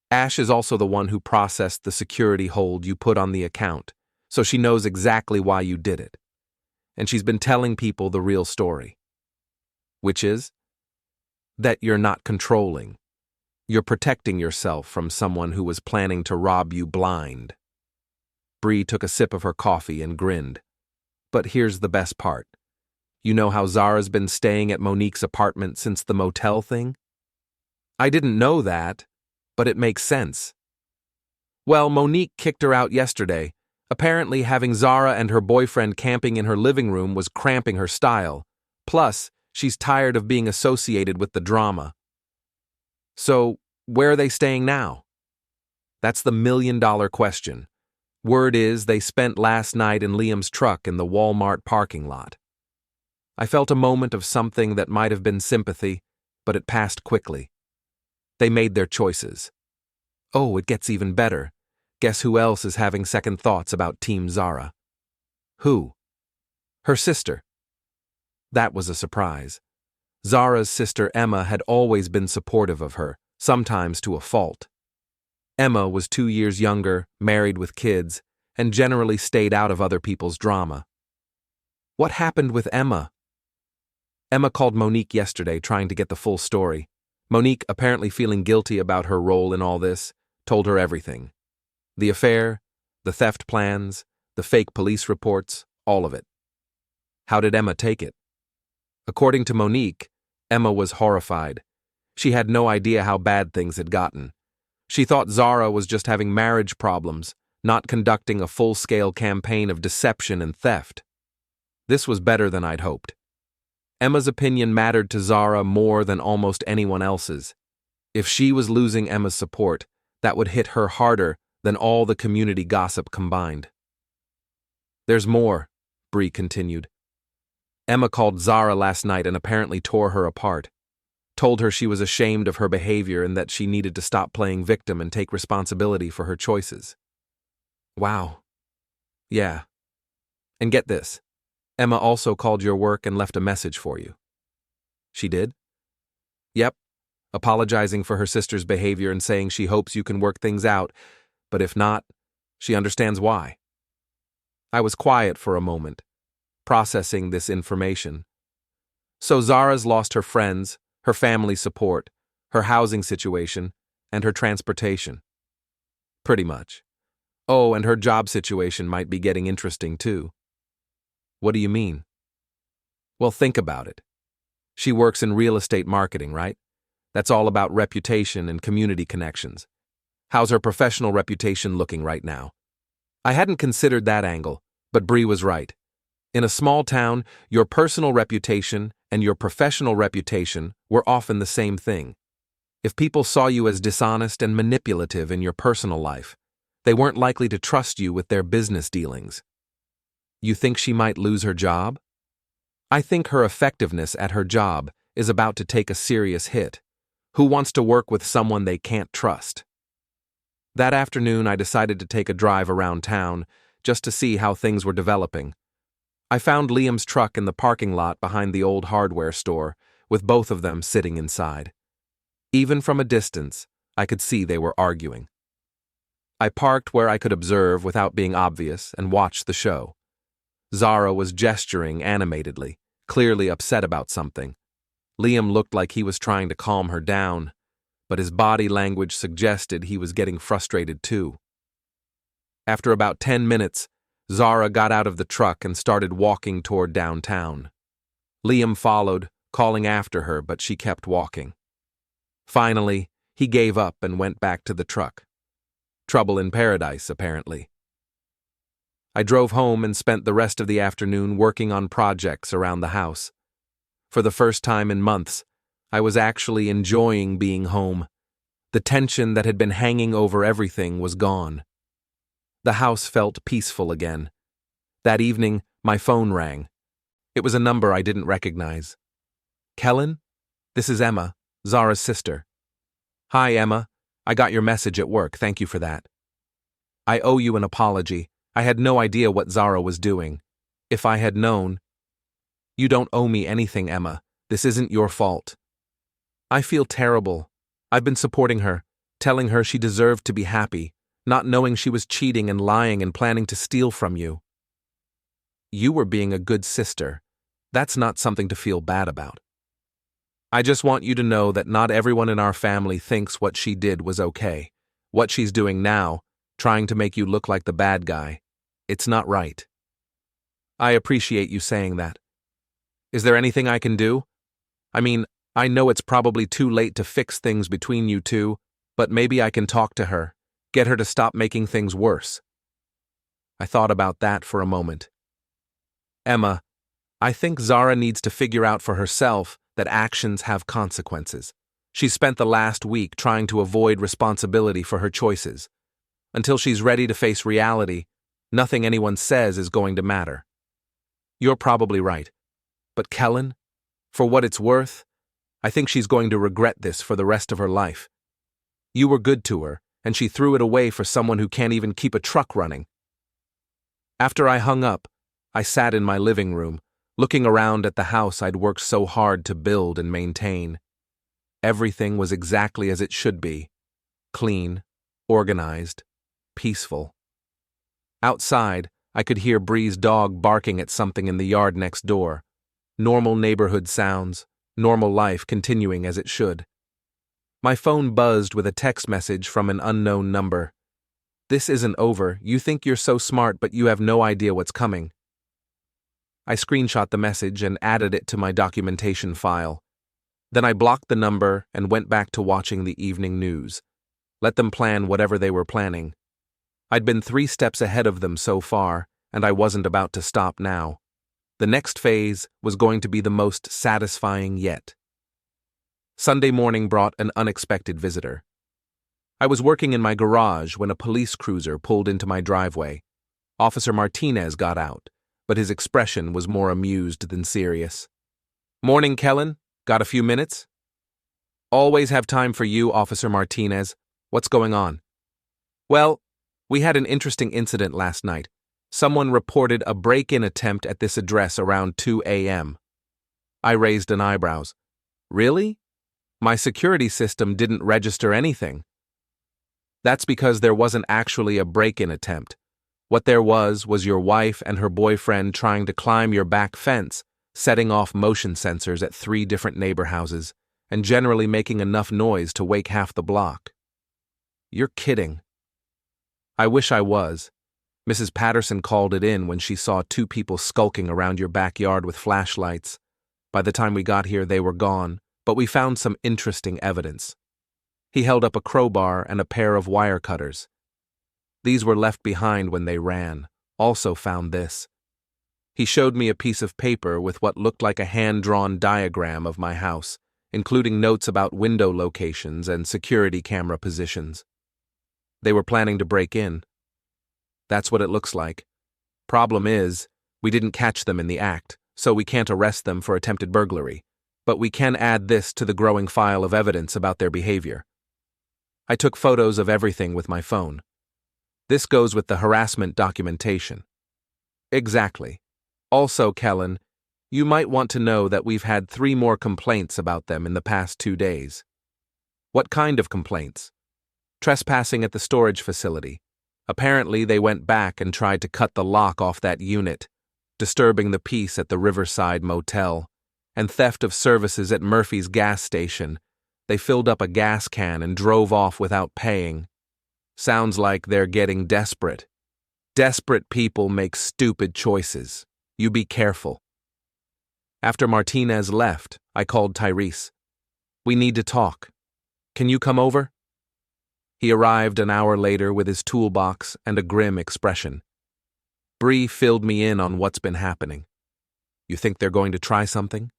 Ash is also the one who processed the security hold you put on the account, so she knows exactly why you did it. And she's been telling people the real story." "Which is?" "That you're not controlling. You're protecting yourself from someone who was planning to rob you blind." Bree took a sip of her coffee and grinned. "But here's the best part. You know how Zara's been staying at Monique's apartment since the motel thing?" "I didn't know that, but it makes sense." "Well, Monique kicked her out yesterday. Apparently having Zara and her boyfriend camping in her living room was cramping her style. Plus, she's tired of being associated with the drama." "So, where are they staying now?" "That's the million-dollar question. Word is they spent last night in Liam's truck in the Walmart parking lot." I felt a moment of something that might have been sympathy, but it passed quickly. They made their choices. Oh, it gets even better. Guess who else is having second thoughts about Team Zara? "Who?" "Her sister." That was a surprise. Zara's sister Emma had always been supportive of her, sometimes to a fault. Emma was 2 years younger, married with kids, and generally stayed out of other people's drama. "What happened with Emma?" Emma called Monique yesterday trying to get the full story. Monique, apparently feeling guilty about her role in all this, told her everything. The affair, the theft plans, the fake police reports, all of it. How did Emma take it? According to Monique, Emma was horrified. She had no idea how bad things had gotten. She thought Zara was just having marriage problems, not conducting a full-scale campaign of deception and theft. This was better than I'd hoped. Emma's opinion mattered to Zara more than almost anyone else's. If she was losing Emma's support, that would hit her harder than all the community gossip combined. There's more, Bree continued. Emma called Zara last night and apparently tore her apart. Told her she was ashamed of her behavior and that she needed to stop playing victim and take responsibility for her choices. Wow. Yeah. And get this. Emma also called your work and left a message for you. She did? Yep. Apologizing for her sister's behavior and saying she hopes you can work things out, but if not, she understands why. I was quiet for a moment, processing this information. So Zara's lost her friends, her family support, her housing situation, and her transportation. Pretty much. Oh, and her job situation might be getting interesting too. What do you mean? Well, think about it. She works in real estate marketing, right? That's all about reputation and community connections. How's her professional reputation looking right now? I hadn't considered that angle, but Bree was right. In a small town, your personal reputation and your professional reputation were often the same thing. If people saw you as dishonest and manipulative in your personal life, they weren't likely to trust you with their business dealings. You think she might lose her job? I think her effectiveness at her job is about to take a serious hit. Who wants to work with someone they can't trust? That afternoon, I decided to take a drive around town just to see how things were developing. I found Liam's truck in the parking lot behind the old hardware store, with both of them sitting inside. Even from a distance, I could see they were arguing. I parked where I could observe without being obvious and watched the show. Zara was gesturing animatedly, clearly upset about something. Liam looked like he was trying to calm her down, but his body language suggested he was getting frustrated too. After about 10 minutes, Zara got out of the truck and started walking toward downtown. Liam followed, calling after her, but she kept walking. Finally, he gave up and went back to the truck. Trouble in paradise, apparently. I drove home and spent the rest of the afternoon working on projects around the house. For the first time in months, I was actually enjoying being home. The tension that had been hanging over everything was gone. The house felt peaceful again. That evening, my phone rang. It was a number I didn't recognize. Kellan? This is Emma, Zara's sister. Hi, Emma. I got your message at work. Thank you for that. I owe you an apology. I had no idea what Zara was doing. If I had known... You don't owe me anything, Emma. This isn't your fault. I feel terrible. I've been supporting her, telling her she deserved to be happy, not knowing she was cheating and lying and planning to steal from you. You were being a good sister. That's not something to feel bad about. I just want you to know that not everyone in our family thinks what she did was okay. What she's doing now, trying to make you look like the bad guy, it's not right. I appreciate you saying that. Is there anything I can do? I mean, I know it's probably too late to fix things between you two, but maybe I can talk to her, get her to stop making things worse. I thought about that for a moment. Emma, I think Zara needs to figure out for herself that actions have consequences. She's spent the last week trying to avoid responsibility for her choices. Until she's ready to face reality, nothing anyone says is going to matter. You're probably right. But Kellan, for what it's worth, I think she's going to regret this for the rest of her life. You were good to her, and she threw it away for someone who can't even keep a truck running. After I hung up, I sat in my living room, looking around at the house I'd worked so hard to build and maintain. Everything was exactly as it should be. Clean, organized, peaceful. Outside, I could hear Bree's dog barking at something in the yard next door. Normal neighborhood sounds, normal life continuing as it should. My phone buzzed with a text message from an unknown number. This isn't over. You think you're so smart, but you have no idea what's coming. I screenshot the message and added it to my documentation file. Then I blocked the number and went back to watching the evening news. Let them plan whatever they were planning. I'd been 3 steps ahead of them so far, and I wasn't about to stop now. The next phase was going to be the most satisfying yet. Sunday morning brought an unexpected visitor. I was working in my garage when a police cruiser pulled into my driveway. Officer Martinez got out, but his expression was more amused than serious. "Morning, Kellan. Got a few minutes?" "Always have time for you, Officer Martinez. What's going on?" "Well, we had an interesting incident last night. Someone reported a break-in attempt at this address around 2 a.m. I raised an eyebrows. "Really? My security system didn't register anything." "That's because there wasn't actually a break-in attempt. What there was your wife and her boyfriend trying to climb your back fence, setting off motion sensors at 3 different neighbor houses, and generally making enough noise to wake half the block." "You're kidding." "I wish I was. Mrs. Patterson called it in when she saw 2 people skulking around your backyard with flashlights. By the time we got here, they were gone, but we found some interesting evidence." He held up a crowbar and a pair of wire cutters. "These were left behind when they ran. Also found this." He showed me a piece of paper with what looked like a hand-drawn diagram of my house, including notes about window locations and security camera positions. "They were planning to break in." "That's what it looks like. Problem is, we didn't catch them in the act, so we can't arrest them for attempted burglary, but we can add this to the growing file of evidence about their behavior." I took photos of everything with my phone. "This goes with the harassment documentation." "Exactly. Also, Kellan, you might want to know that we've had 3 more complaints about them in the past 2 days." "What kind of complaints?" "Trespassing at the storage facility. Apparently they went back and tried to cut the lock off that unit, disturbing the peace at the Riverside Motel, and theft of services at Murphy's gas station. They filled up a gas can and drove off without paying. Sounds like they're getting desperate. Desperate people make stupid choices. You be careful." After Martinez left, I called Tyrese. "We need to talk. Can you come over?" He arrived an hour later with his toolbox and a grim expression. Bree filled me in on what's been happening. "You think they're going to try something?"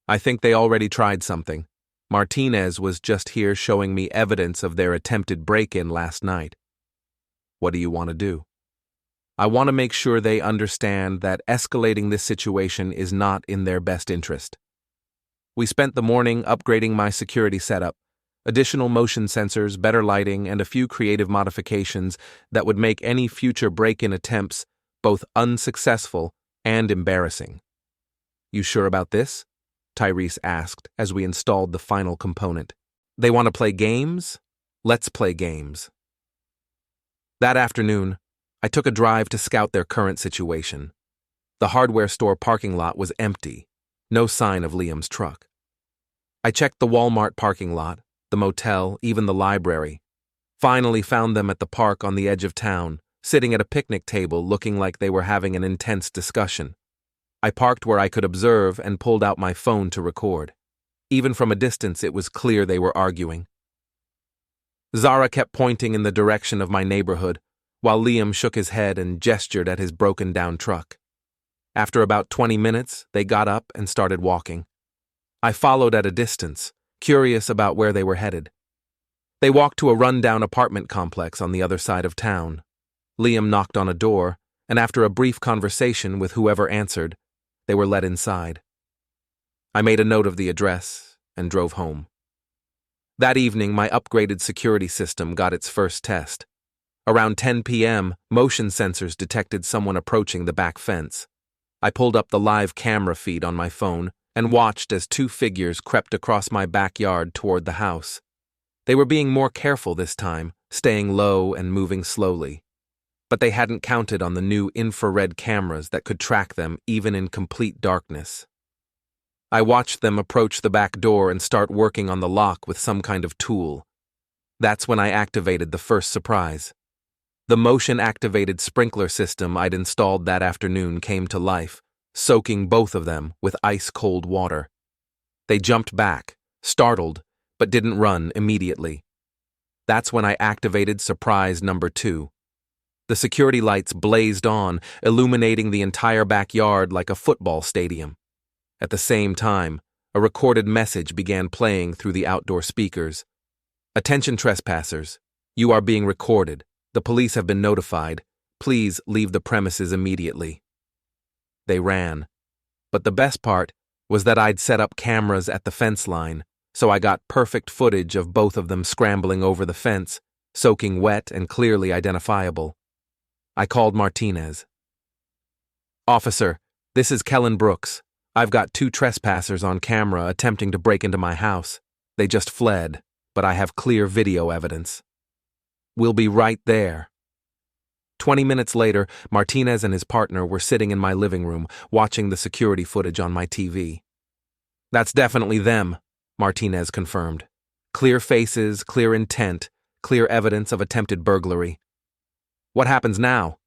"I think they already tried something. Martinez was just here showing me evidence of their attempted break-in last night." "What do you want to do?" "I want to make sure they understand that escalating this situation is not in their best interest." We spent the morning upgrading my security setup, additional motion sensors, better lighting, and a few creative modifications that would make any future break-in attempts both unsuccessful and embarrassing. "You sure about this?" Tyrese asked as we installed the final component. "They want to play games? Let's play games." That afternoon, I took a drive to scout their current situation. The hardware store parking lot was empty, no sign of Liam's truck. I checked the Walmart parking lot, the motel, even the library. Finally found them at the park on the edge of town, sitting at a picnic table looking like they were having an intense discussion. I parked where I could observe and pulled out my phone to record. Even from a distance, it was clear they were arguing. Zara kept pointing in the direction of my neighborhood, while Liam shook his head and gestured at his broken-down truck. After about 20 minutes, they got up and started walking. I followed at a distance, curious about where they were headed. They walked to a run-down apartment complex on the other side of town. Liam knocked on a door, and after a brief conversation with whoever answered, they were let inside. I made a note of the address and drove home. That evening, my upgraded security system got its first test. Around 10 p.m., motion sensors detected someone approaching the back fence. I pulled up the live camera feed on my phone and watched as 2 figures crept across my backyard toward the house. They were being more careful this time, staying low and moving slowly. But they hadn't counted on the new infrared cameras that could track them even in complete darkness. I watched them approach the back door and start working on the lock with some kind of tool. That's when I activated the first surprise. The motion-activated sprinkler system I'd installed that afternoon came to life, soaking both of them with ice-cold water. They jumped back, startled, but didn't run immediately. That's when I activated surprise number 2. The security lights blazed on, illuminating the entire backyard like a football stadium. At the same time, a recorded message began playing through the outdoor speakers. "Attention trespassers, you are being recorded. The police have been notified. Please leave the premises immediately." They ran. But the best part was that I'd set up cameras at the fence line, so I got perfect footage of both of them scrambling over the fence, soaking wet and clearly identifiable. I called Martinez. "Officer, this is Kellan Brooks. I've got 2 trespassers on camera attempting to break into my house. They just fled, but I have clear video evidence." "We'll be right there." 20 minutes later, Martinez and his partner were sitting in my living room, watching the security footage on my TV. "That's definitely them," Martinez confirmed. "Clear faces, clear intent, clear evidence of attempted burglary." "What happens now?"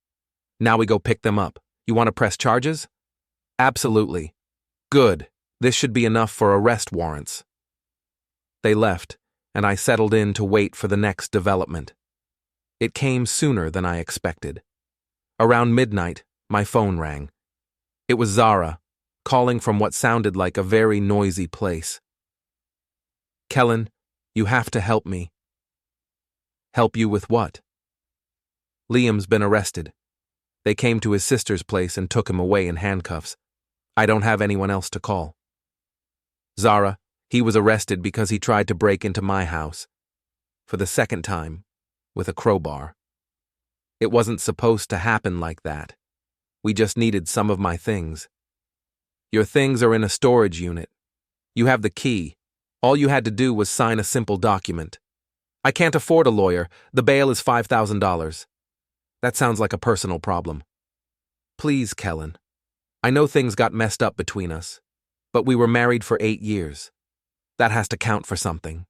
"Now we go pick them up. You want to press charges?" "Absolutely." "Good. This should be enough for arrest warrants." They left, and I settled in to wait for the next development. It came sooner than I expected. Around midnight, my phone rang. It was Zara, calling from what sounded like a very noisy place. "Kellan, you have to help me." "Help you with what?" "Liam's been arrested. They came to his sister's place and took him away in handcuffs. I don't have anyone else to call." "Zara, he was arrested because he tried to break into my house. For the second time, with a crowbar. It wasn't supposed to happen like that. We just needed some of my things." "Your things are in a storage unit. You have the key. All you had to do was sign a simple document." "I can't afford a lawyer. The bail is $5,000. "That sounds like a personal problem." "Please, Kellan. I know things got messed up between us, but we were married for 8 years. That has to count for something."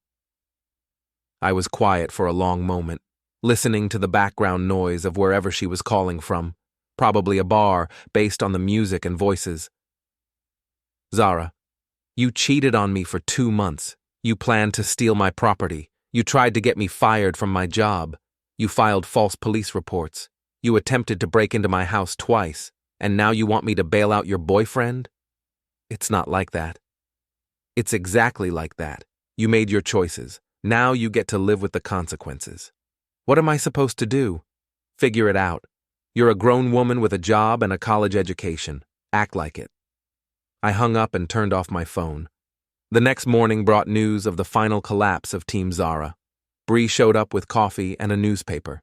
I was quiet for a long moment, listening to the background noise of wherever she was calling from, probably a bar based on the music and voices. "Zara, you cheated on me for 2 months. You planned to steal my property. You tried to get me fired from my job. You filed false police reports. You attempted to break into my house twice, and now you want me to bail out your boyfriend? It's not like that." "It's exactly like that. You made your choices. Now you get to live with the consequences." "What am I supposed to do?" "Figure it out. You're a grown woman with a job and a college education. Act like it." I hung up and turned off my phone. The next morning brought news of the final collapse of Team Zara. Bree showed up with coffee and a newspaper.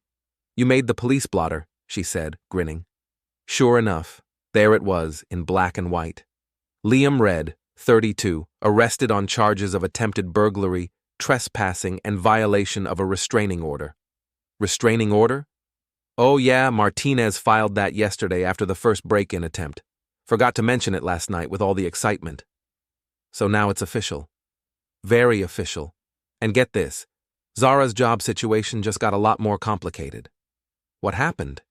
"You made the police blotter," she said, grinning. Sure enough, there it was in black and white. Liam Red, 32, arrested on charges of attempted burglary, trespassing, and violation of a restraining order. Restraining order? Oh yeah, Martinez filed that yesterday after the first break-in attempt. Forgot to mention it last night with all the excitement. So now it's official. Very official. And get this, Zara's job situation just got a lot more complicated. What happened?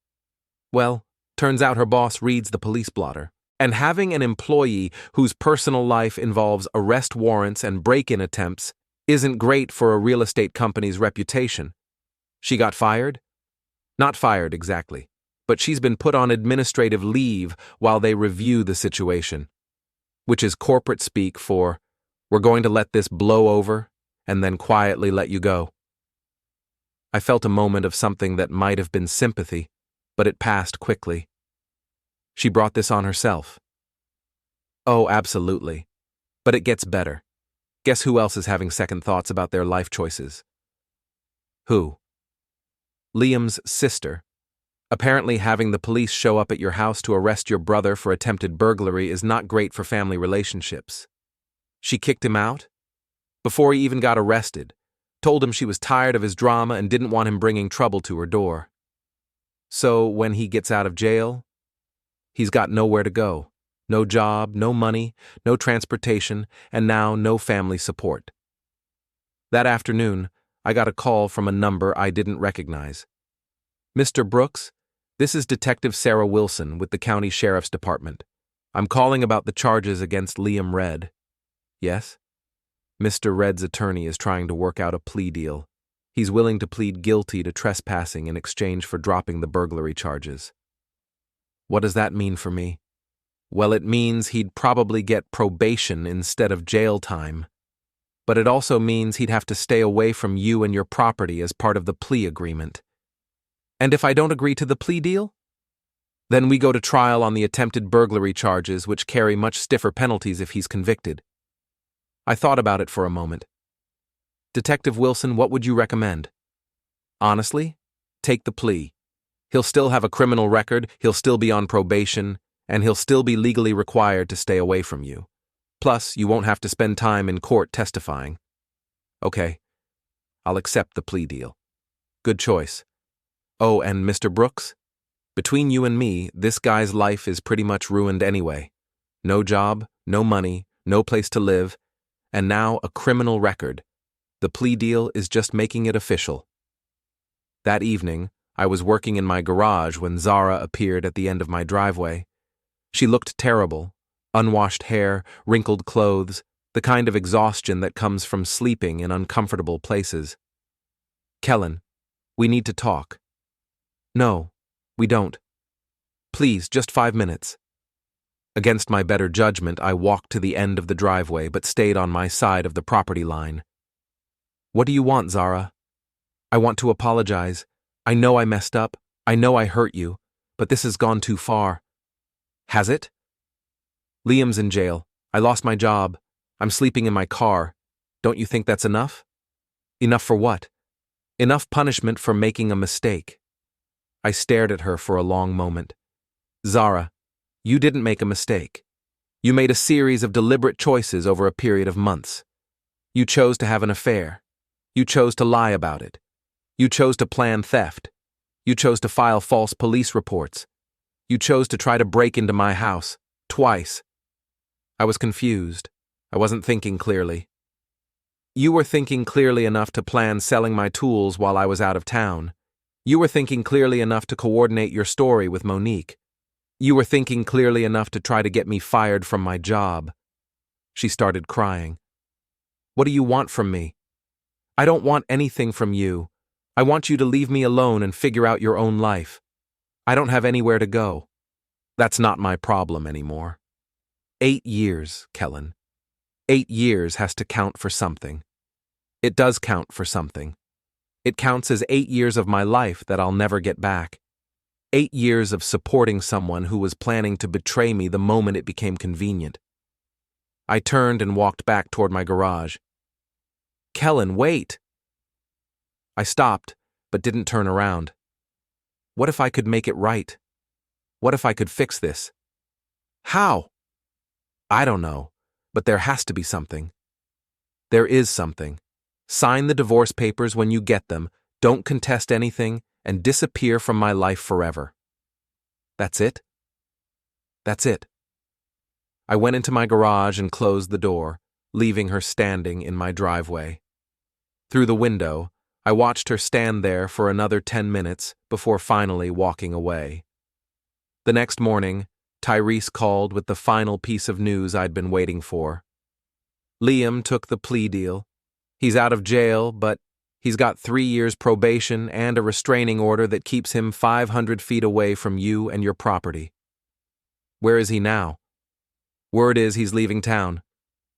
Well, turns out her boss reads the police blotter. And having an employee whose personal life involves arrest warrants and break-in attempts isn't great for a real estate company's reputation. She got fired? Not fired exactly, but she's been put on administrative leave while they review the situation, which is corporate speak for, "We're going to let this blow over and then quietly let you go." I felt a moment of something that might have been sympathy, but it passed quickly. She brought this on herself. Oh, absolutely. But it gets better. Guess who else is having second thoughts about their life choices? Who? Liam's sister. Apparently having the police show up at your house to arrest your brother for attempted burglary is not great for family relationships. She kicked him out? Before he even got arrested. Told him she was tired of his drama and didn't want him bringing trouble to her door. So when he gets out of jail, he's got nowhere to go. No job, no money, no transportation, and now no family support. That afternoon, I got a call from a number I didn't recognize. "Mr. Brooks, this is Detective Sarah Wilson with the County Sheriff's Department. I'm calling about the charges against Liam Red." "Yes?" "Mr. Red's attorney is trying to work out a plea deal. He's willing to plead guilty to trespassing in exchange for dropping the burglary charges." "What does that mean for me?" "Well, it means he'd probably get probation instead of jail time. But it also means he'd have to stay away from you and your property as part of the plea agreement." "And if I don't agree to the plea deal?" Then we go to trial on the attempted burglary charges, which carry much stiffer penalties if he's convicted. I thought about it for a moment. Detective Wilson, what would you recommend? Honestly, take the plea. He'll still have a criminal record, he'll still be on probation, and he'll still be legally required to stay away from you. Plus, you won't have to spend time in court testifying. Okay, I'll accept the plea deal. Good choice. Oh, and Mr. Brooks? Between you and me, this guy's life is pretty much ruined anyway. No job, no money, no place to live, and now a criminal record. The plea deal is just making it official. That evening, I was working in my garage when Zara appeared at the end of my driveway. She looked terrible. Unwashed hair, wrinkled clothes, the kind of exhaustion that comes from sleeping in uncomfortable places. Kellan, we need to talk. No, we don't. Please, just 5 minutes. Against my better judgment, I walked to the end of the driveway but stayed on my side of the property line. What do you want, Zara? I want to apologize. I know I messed up. I know I hurt you. But this has gone too far. Has it? Liam's in jail. I lost my job. I'm sleeping in my car. Don't you think that's enough? Enough for what? Enough punishment for making a mistake. I stared at her for a long moment. Zara, you didn't make a mistake. You made a series of deliberate choices over a period of months. You chose to have an affair. You chose to lie about it. You chose to plan theft. You chose to file false police reports. You chose to try to break into my house, twice. I was confused. I wasn't thinking clearly. You were thinking clearly enough to plan selling my tools while I was out of town. You were thinking clearly enough to coordinate your story with Monique. You were thinking clearly enough to try to get me fired from my job. She started crying. What do you want from me? I don't want anything from you. I want you to leave me alone and figure out your own life. I don't have anywhere to go. That's not my problem anymore. 8 years, Kellan. 8 years has to count for something. It does count for something. It counts as 8 years of my life that I'll never get back. 8 years of supporting someone who was planning to betray me the moment it became convenient. I turned and walked back toward my garage. Kellan, wait! I stopped, but didn't turn around. What if I could make it right? What if I could fix this? How? I don't know, but there has to be something. There is something. Sign the divorce papers when you get them, don't contest anything, and disappear from my life forever. That's it? That's it. I went into my garage and closed the door, leaving her standing in my driveway. Through the window, I watched her stand there for another 10 minutes before finally walking away. The next morning, Tyrese called with the final piece of news I'd been waiting for. Liam took the plea deal. He's out of jail, but he's got 3 years probation and a restraining order that keeps him 500 feet away from you and your property. Where is he now? Word is he's leaving town.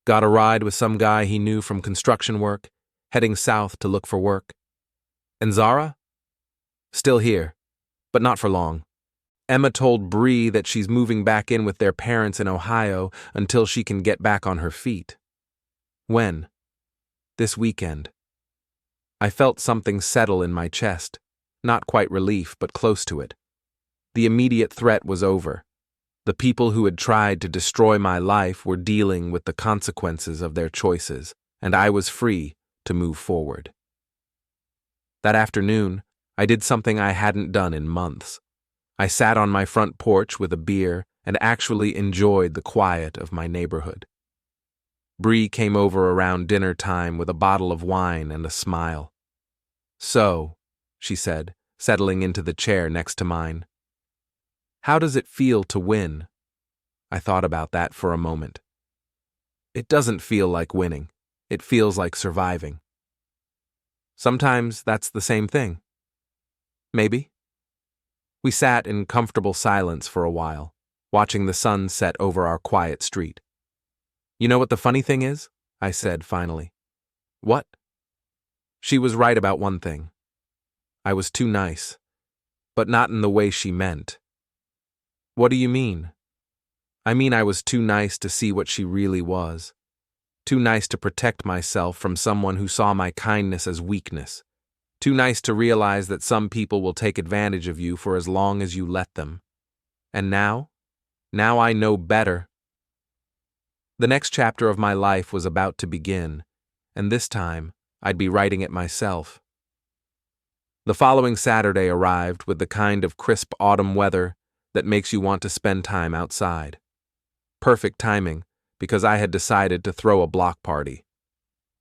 Got a ride with some guy he knew from construction work, heading south to look for work. And Zara? Still here, but not for long. Emma told Bree that she's moving back in with their parents in Ohio until she can get back on her feet. When? This weekend. I felt something settle in my chest, not quite relief, but close to it. The immediate threat was over. The people who had tried to destroy my life were dealing with the consequences of their choices, and I was free to move forward. That afternoon, I did something I hadn't done in months. I sat on my front porch with a beer and actually enjoyed the quiet of my neighborhood. Bree came over around dinner time with a bottle of wine and a smile. So, she said, settling into the chair next to mine. How does it feel to win? I thought about that for a moment. It doesn't feel like winning. It feels like surviving. Sometimes that's the same thing. Maybe. We sat in comfortable silence for a while, watching the sun set over our quiet street. You know what the funny thing is? I said finally. What? She was right about one thing. I was too nice, but not in the way she meant. What do you mean? I mean I was too nice to see what she really was. Too nice to protect myself from someone who saw my kindness as weakness. Too nice to realize that some people will take advantage of you for as long as you let them. And now? Now I know better. The next chapter of my life was about to begin, and this time I'd be writing it myself. The following Saturday arrived with the kind of crisp autumn weather that makes you want to spend time outside. Perfect timing, because I had decided to throw a block party.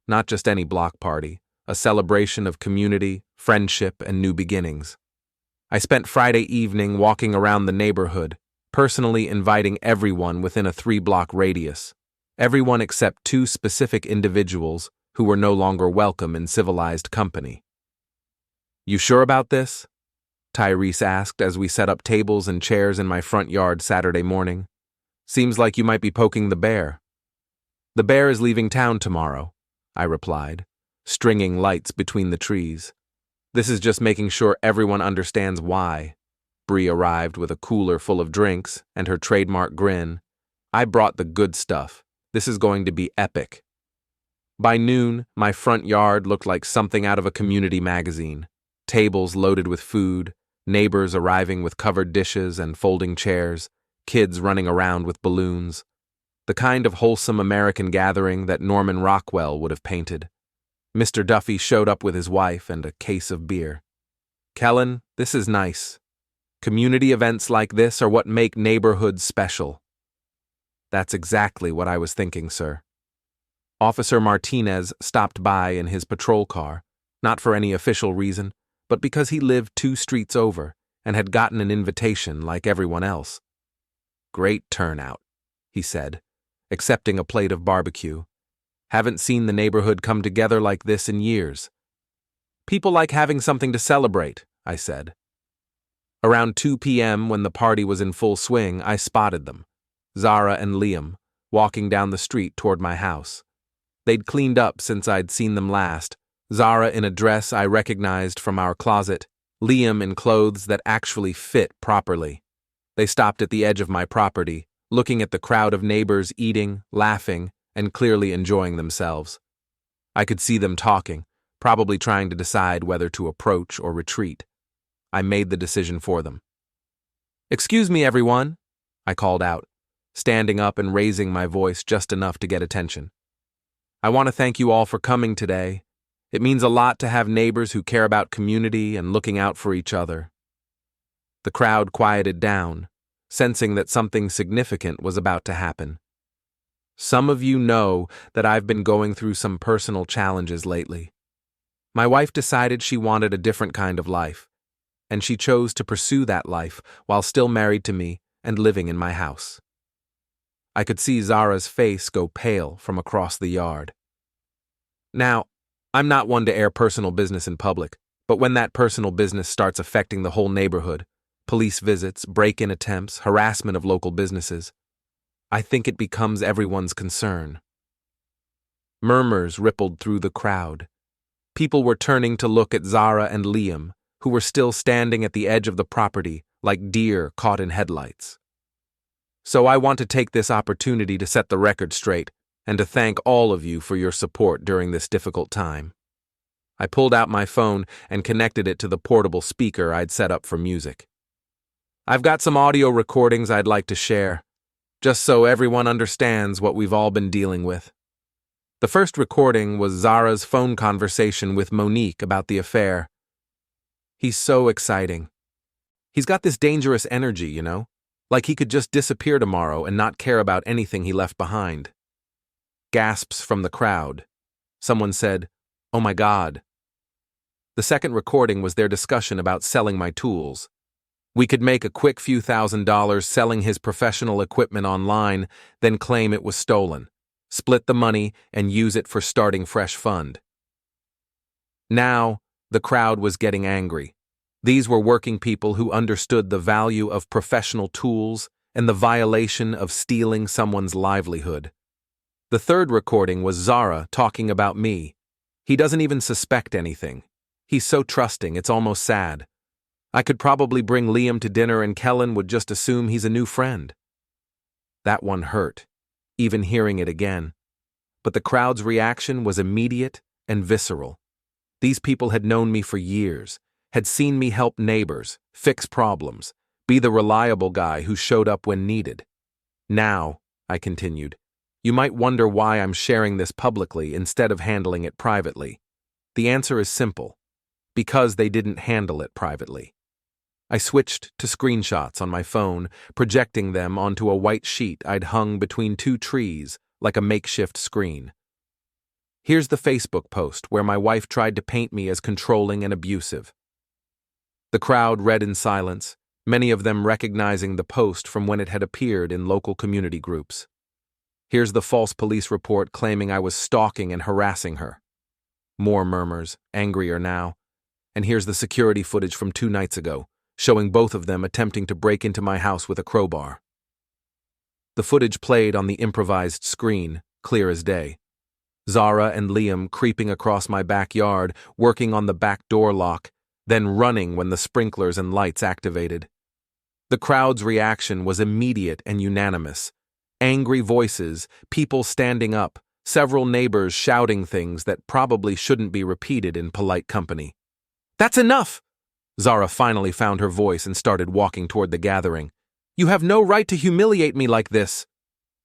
Not just any block party, a celebration of community, friendship, and new beginnings. I spent Friday evening walking around the neighborhood, personally inviting everyone within a 3-block radius, everyone except 2 specific individuals who were no longer welcome in civilized company. You sure about this? Tyrese asked as we set up tables and chairs in my front yard Saturday morning. Seems like you might be poking the bear. The bear is leaving town tomorrow, I replied, stringing lights between the trees. This is just making sure everyone understands why. Bree arrived with a cooler full of drinks and her trademark grin. I brought the good stuff. This is going to be epic. By noon, my front yard looked like something out of a community magazine. Tables loaded with food, neighbors arriving with covered dishes and folding chairs, kids running around with balloons. The kind of wholesome American gathering that Norman Rockwell would have painted. Mr. Duffy showed up with his wife and a case of beer. Kellan, this is nice. Community events like this are what make neighborhoods special. That's exactly what I was thinking, sir. Officer Martinez stopped by in his patrol car, not for any official reason, but because he lived 2 streets over and had gotten an invitation like everyone else. Great turnout, he said, accepting a plate of barbecue. Haven't seen the neighborhood come together like this in years. People like having something to celebrate, I said. Around 2 p.m., when the party was in full swing, I spotted them, Zara and Liam, walking down the street toward my house. They'd cleaned up since I'd seen them last, Zara in a dress I recognized from our closet, Liam in clothes that actually fit properly. They stopped at the edge of my property, looking at the crowd of neighbors eating, laughing, and clearly enjoying themselves. I could see them talking, probably trying to decide whether to approach or retreat. I made the decision for them. "Excuse me, everyone," I called out, standing up and raising my voice just enough to get attention. "I want to thank you all for coming today. It means a lot to have neighbors who care about community and looking out for each other." The crowd quieted down, sensing that something significant was about to happen. Some of you know that I've been going through some personal challenges lately. My wife decided she wanted a different kind of life, and she chose to pursue that life while still married to me and living in my house. I could see Zara's face go pale from across the yard. Now, I'm not one to air personal business in public, but when that personal business starts affecting the whole neighborhood, police visits, break-in attempts, harassment of local businesses, I think it becomes everyone's concern. Murmurs rippled through the crowd. People were turning to look at Zara and Liam, who were still standing at the edge of the property like deer caught in headlights. So I want to take this opportunity to set the record straight and to thank all of you for your support during this difficult time. I pulled out my phone and connected it to the portable speaker I'd set up for music. I've got some audio recordings I'd like to share, just so everyone understands what we've all been dealing with. The first recording was Zara's phone conversation with Monique about the affair. He's so exciting. He's got this dangerous energy, you know? Like he could just disappear tomorrow and not care about anything he left behind. Gasps from the crowd. Someone said, "Oh my God." The second recording was their discussion about selling my tools. We could make a quick few $1,000s selling his professional equipment online, then claim it was stolen, split the money, and use it for starting fresh fund. Now, the crowd was getting angry. These were working people who understood the value of professional tools and the violation of stealing someone's livelihood. The third recording was Zara talking about me. He doesn't even suspect anything. He's so trusting, it's almost sad. I could probably bring Liam to dinner and Kellan would just assume he's a new friend. That one hurt, even hearing it again. But the crowd's reaction was immediate and visceral. These people had known me for years, had seen me help neighbors, fix problems, be the reliable guy who showed up when needed. Now, I continued, you might wonder why I'm sharing this publicly instead of handling it privately. The answer is simple. Because they didn't handle it privately. I switched to screenshots on my phone, projecting them onto a white sheet I'd hung between two trees like a makeshift screen. Here's the Facebook post where my wife tried to paint me as controlling and abusive. The crowd read in silence, many of them recognizing the post from when it had appeared in local community groups. Here's the false police report claiming I was stalking and harassing her. More murmurs, angrier now. And here's the security footage from 2 nights ago, showing both of them attempting to break into my house with a crowbar. The footage played on the improvised screen, clear as day. Zara and Liam creeping across my backyard, working on the back door lock, then running when the sprinklers and lights activated. The crowd's reaction was immediate and unanimous. Angry voices, people standing up, several neighbors shouting things that probably shouldn't be repeated in polite company. That's enough! Zara finally found her voice and started walking toward the gathering. You have no right to humiliate me like this.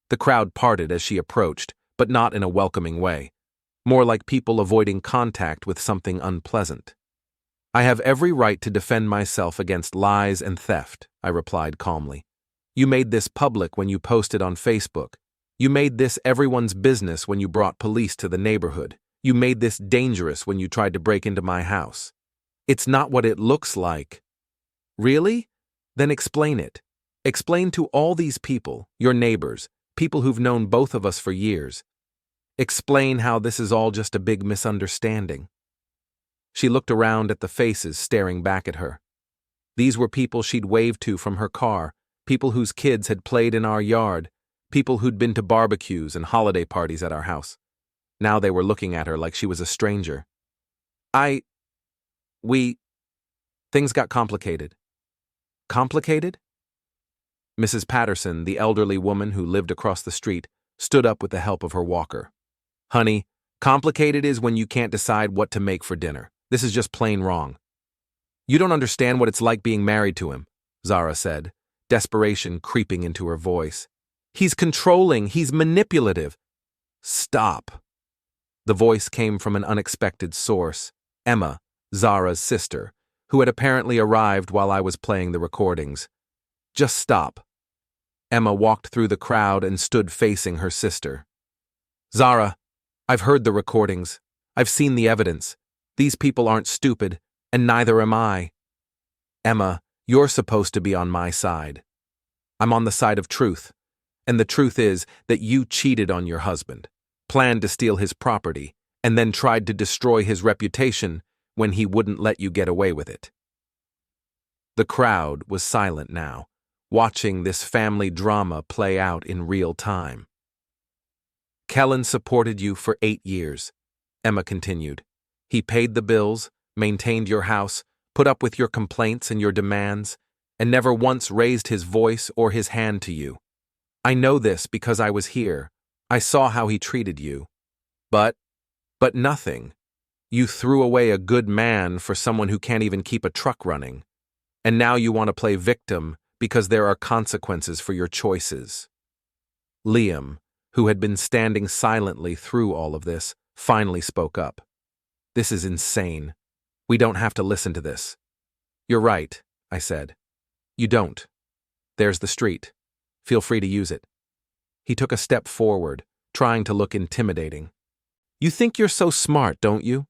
The crowd parted as she approached, but not in a welcoming way. More like people avoiding contact with something unpleasant. I have every right to defend myself against lies and theft, I replied calmly. You made this public when you posted on Facebook. You made this everyone's business when you brought police to the neighborhood. You made this dangerous when you tried to break into my house. It's not what it looks like. Really? Then explain it. Explain to all these people, your neighbors, people who've known both of us for years. Explain how this is all just a big misunderstanding. She looked around at the faces staring back at her. These were people she'd waved to from her car, people whose kids had played in our yard, people who'd been to barbecues and holiday parties at our house. Now they were looking at her like she was a stranger. Things got complicated. Complicated? Mrs. Patterson, the elderly woman who lived across the street, stood up with the help of her walker. Honey, complicated is when you can't decide what to make for dinner. This is just plain wrong. You don't understand what it's like being married to him, Zara said, desperation creeping into her voice. He's controlling, he's manipulative. Stop. The voice came from an unexpected source, Emma, Zara's sister, who had apparently arrived while I was playing the recordings. Just stop. Emma walked through the crowd and stood facing her sister. Zara, I've heard the recordings. I've seen the evidence. These people aren't stupid, and neither am I. Emma, you're supposed to be on my side. I'm on the side of truth, and the truth is that you cheated on your husband, planned to steal his property, and then tried to destroy his reputation when he wouldn't let you get away with it. The crowd was silent now, watching this family drama play out in real time. Kellan supported you for 8 years, Emma continued. He paid the bills, maintained your house, put up with your complaints and your demands, and never once raised his voice or his hand to you. I know this because I was here. I saw how he treated you. But nothing. You threw away a good man for someone who can't even keep a truck running. And now you want to play victim because there are consequences for your choices. Liam, who had been standing silently through all of this, finally spoke up. This is insane. We don't have to listen to this. You're right, I said. You don't. There's the street. Feel free to use it. He took a step forward, trying to look intimidating. You think you're so smart, don't you?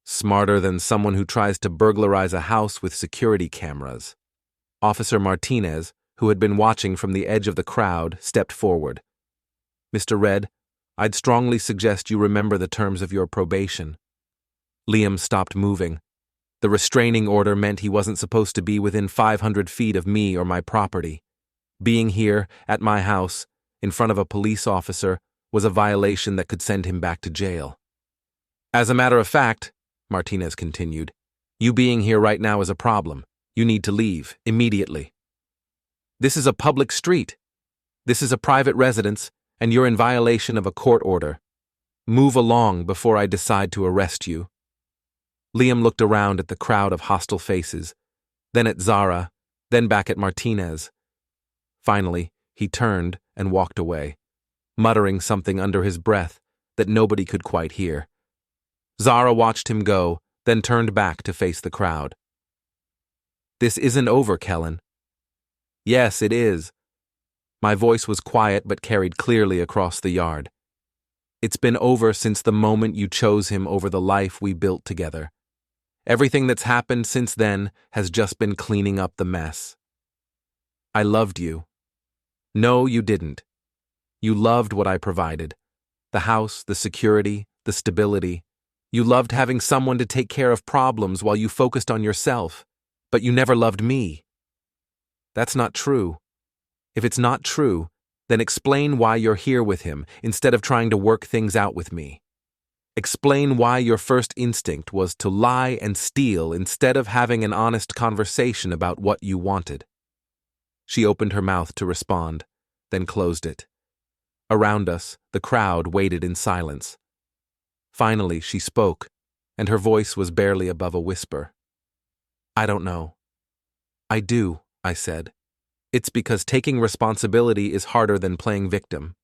Smarter than someone who tries to burglarize a house with security cameras. Officer Martinez, who had been watching from the edge of the crowd, stepped forward. Mr. Red, I'd strongly suggest you remember the terms of your probation. Liam stopped moving. The restraining order meant he wasn't supposed to be within 500 feet of me or my property. Being here, at my house, in front of a police officer, was a violation that could send him back to jail. As a matter of fact, Martinez continued, you being here right now is a problem. You need to leave, immediately. This is a public street. This is a private residence, and you're in violation of a court order. Move along before I decide to arrest you." Liam looked around at the crowd of hostile faces, then at Zara, then back at Martinez. Finally, he turned and walked away, muttering something under his breath that nobody could quite hear. Zara watched him go, then turned back to face the crowd. "This isn't over, Kellan." "Yes, it is." My voice was quiet but carried clearly across the yard. "It's been over since the moment you chose him over the life we built together. Everything that's happened since then has just been cleaning up the mess. I loved you." "No, you didn't. You loved what I provided. The house, the security, the stability. You loved having someone to take care of problems while you focused on yourself, but you never loved me." "That's not true. If it's not true, then explain why you're here with him instead of trying to work things out with me. Explain why your first instinct was to lie and steal instead of having an honest conversation about what you wanted." She opened her mouth to respond, then closed it. Around us, the crowd waited in silence. Finally, she spoke, and her voice was barely above a whisper. "I don't know." "I do," I said. "It's because taking responsibility is harder than playing victim.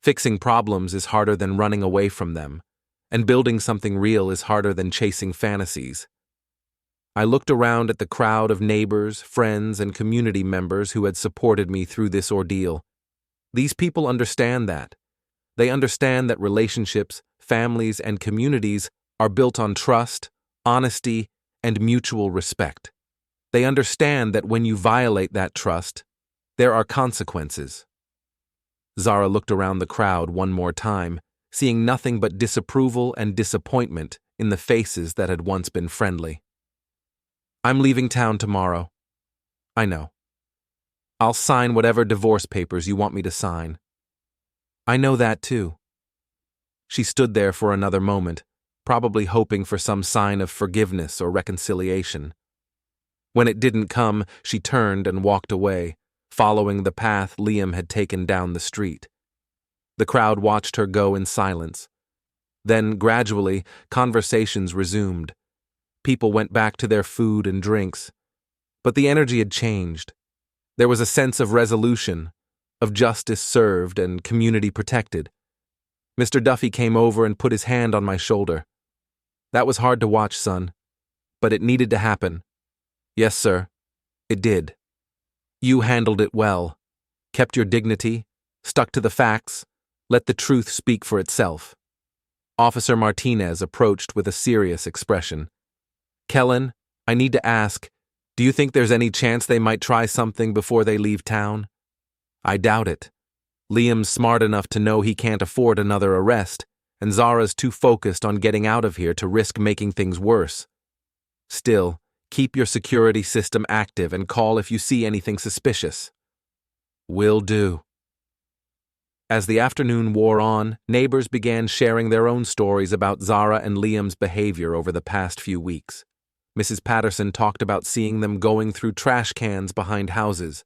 Fixing problems is harder than running away from them, and building something real is harder than chasing fantasies." I looked around at the crowd of neighbors, friends, and community members who had supported me through this ordeal. These people understand that. They understand that relationships, families, and communities are built on trust, honesty, and mutual respect. They understand that when you violate that trust, there are consequences. Zara looked around the crowd one more time, seeing nothing but disapproval and disappointment in the faces that had once been friendly. "I'm leaving town tomorrow." "I know." "I'll sign whatever divorce papers you want me to sign." "I know that too." She stood there for another moment, probably hoping for some sign of forgiveness or reconciliation. When it didn't come, she turned and walked away, following the path Liam had taken down the street. The crowd watched her go in silence. Then, gradually, conversations resumed. People went back to their food and drinks. But the energy had changed. There was a sense of resolution, of justice served and community protected. Mr. Duffy came over and put his hand on my shoulder. "That was hard to watch, son, but it needed to happen." "Yes, sir, it did. You handled it well, kept your dignity, stuck to the facts, let the truth speak for itself." Officer Martinez approached with a serious expression. "Kellan, I need to ask, do you think there's any chance they might try something before they leave town?" "I doubt it. Liam's smart enough to know he can't afford another arrest, and Zara's too focused on getting out of here to risk making things worse. Still, keep your security system active and call if you see anything suspicious." "Will do." As the afternoon wore on, neighbors began sharing their own stories about Zara and Liam's behavior over the past few weeks. Mrs. Patterson talked about seeing them going through trash cans behind houses.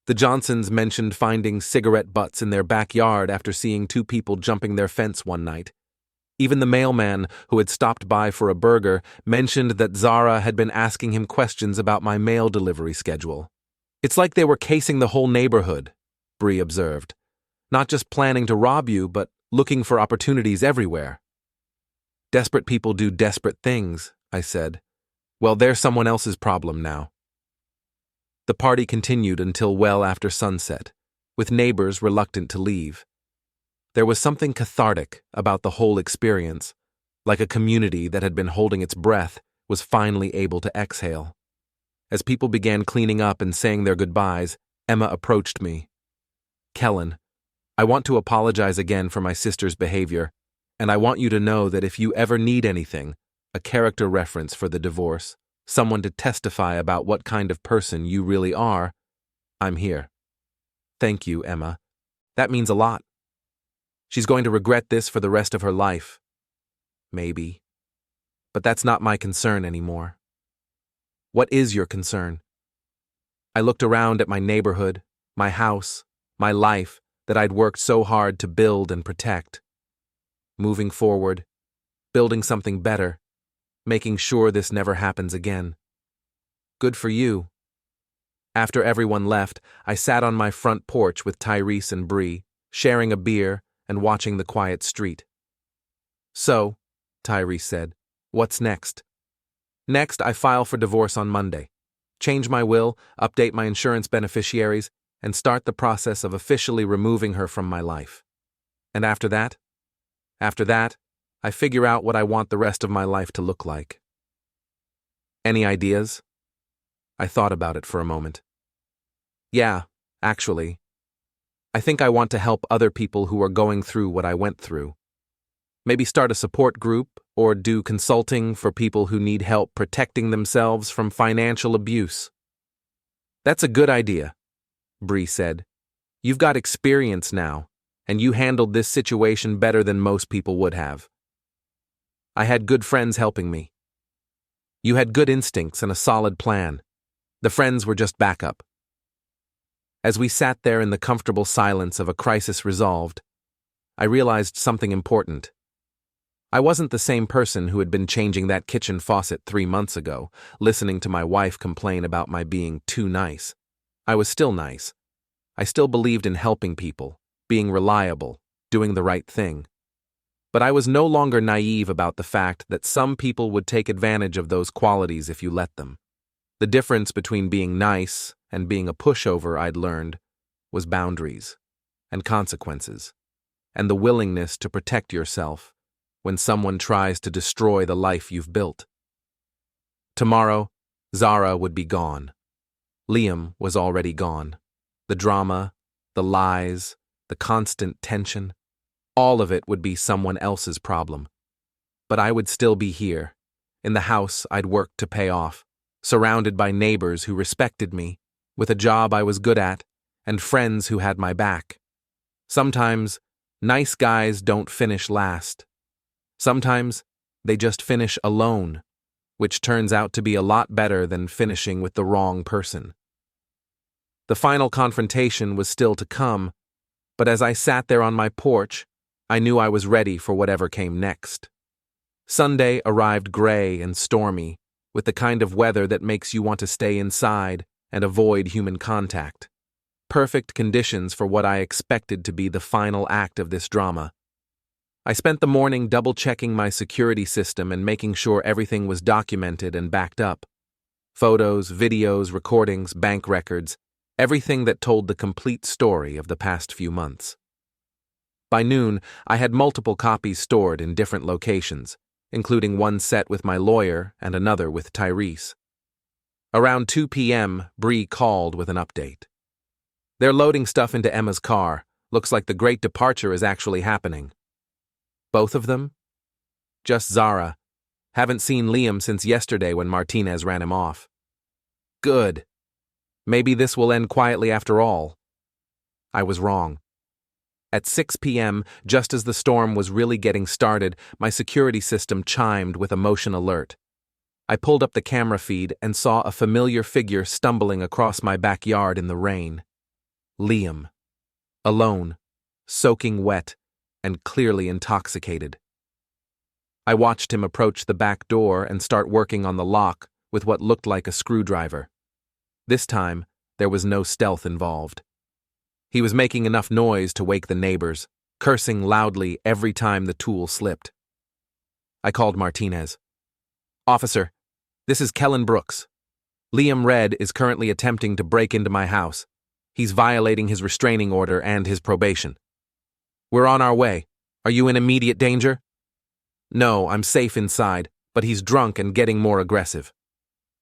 The Johnsons mentioned finding cigarette butts in their backyard after seeing two people jumping their fence one night. Even the mailman, who had stopped by for a burger, mentioned that Zara had been asking him questions about my mail delivery schedule. "It's like they were casing the whole neighborhood," Bree observed. "Not just planning to rob you, but looking for opportunities everywhere." "Desperate people do desperate things," I said. "Well, they're someone else's problem now." The party continued until well after sunset, with neighbors reluctant to leave. There was something cathartic about the whole experience, like a community that had been holding its breath was finally able to exhale. As people began cleaning up and saying their goodbyes, Emma approached me. "Kellan, I want to apologize again for my sister's behavior, and I want you to know that if you ever need anything, a character reference for the divorce, someone to testify about what kind of person you really are, I'm here." "Thank you, Emma. That means a lot. She's going to regret this for the rest of her life. Maybe. But that's not my concern anymore." What is your concern? I looked around at my neighborhood, my house, my life that I'd worked so hard to build and protect. Moving forward, building something better, making sure this never happens again. Good for you. After everyone left, I sat on my front porch with Tyrese and Bree, sharing a beer and watching the quiet street. So, Tyrese said, what's next? Next, I file for divorce on Monday. Change my will, update my insurance beneficiaries, and start the process of officially removing her from my life. And after that, I figure out what I want the rest of my life to look like. Any ideas? I thought about it for a moment. Yeah, actually. I think I want to help other people who are going through what I went through. Maybe start a support group or do consulting for people who need help protecting themselves from financial abuse. That's a good idea, Bree said. You've got experience now, and you handled this situation better than most people would have. I had good friends helping me. You had good instincts and a solid plan. The friends were just backup. As we sat there in the comfortable silence of a crisis resolved, I realized something important. I wasn't the same person who had been changing that kitchen faucet 3 months ago, listening to my wife complain about my being too nice. I was still nice. I still believed in helping people, being reliable, doing the right thing. But I was no longer naive about the fact that some people would take advantage of those qualities if you let them. The difference between being nice and being a pushover, I'd learned, was boundaries and consequences, and the willingness to protect yourself when someone tries to destroy the life you've built. Tomorrow, Zara would be gone. Liam was already gone. The drama, the lies, the constant tension, all of it would be someone else's problem. But I would still be here, in the house I'd worked to pay off, surrounded by neighbors who respected me, with a job I was good at, and friends who had my back. Sometimes, nice guys don't finish last. Sometimes, they just finish alone, which turns out to be a lot better than finishing with the wrong person. The final confrontation was still to come, but as I sat there on my porch, I knew I was ready for whatever came next. Sunday arrived gray and stormy, with the kind of weather that makes you want to stay inside and avoid human contact. Perfect conditions for what I expected to be the final act of this drama. I spent the morning double-checking my security system and making sure everything was documented and backed up. Photos, videos, recordings, bank records, everything that told the complete story of the past few months. By noon, I had multiple copies stored in different locations, including one set with my lawyer and another with Tyrese. Around 2 p.m., Bree called with an update. They're loading stuff into Emma's car. Looks like the great departure is actually happening. Both of them? Just Zara. Haven't seen Liam since yesterday when Martinez ran him off. Good. Maybe this will end quietly after all. I was wrong. At 6 p.m., just as the storm was really getting started, my security system chimed with a motion alert. I pulled up the camera feed and saw a familiar figure stumbling across my backyard in the rain. Liam. Alone, soaking wet, and clearly intoxicated. I watched him approach the back door and start working on the lock with what looked like a screwdriver. This time, there was no stealth involved. He was making enough noise to wake the neighbors, cursing loudly every time the tool slipped. I called Martinez. Officer, this is Kellan Brooks. Liam Red is currently attempting to break into my house. He's violating his restraining order and his probation. We're on our way. Are you in immediate danger? No, I'm safe inside, but he's drunk and getting more aggressive.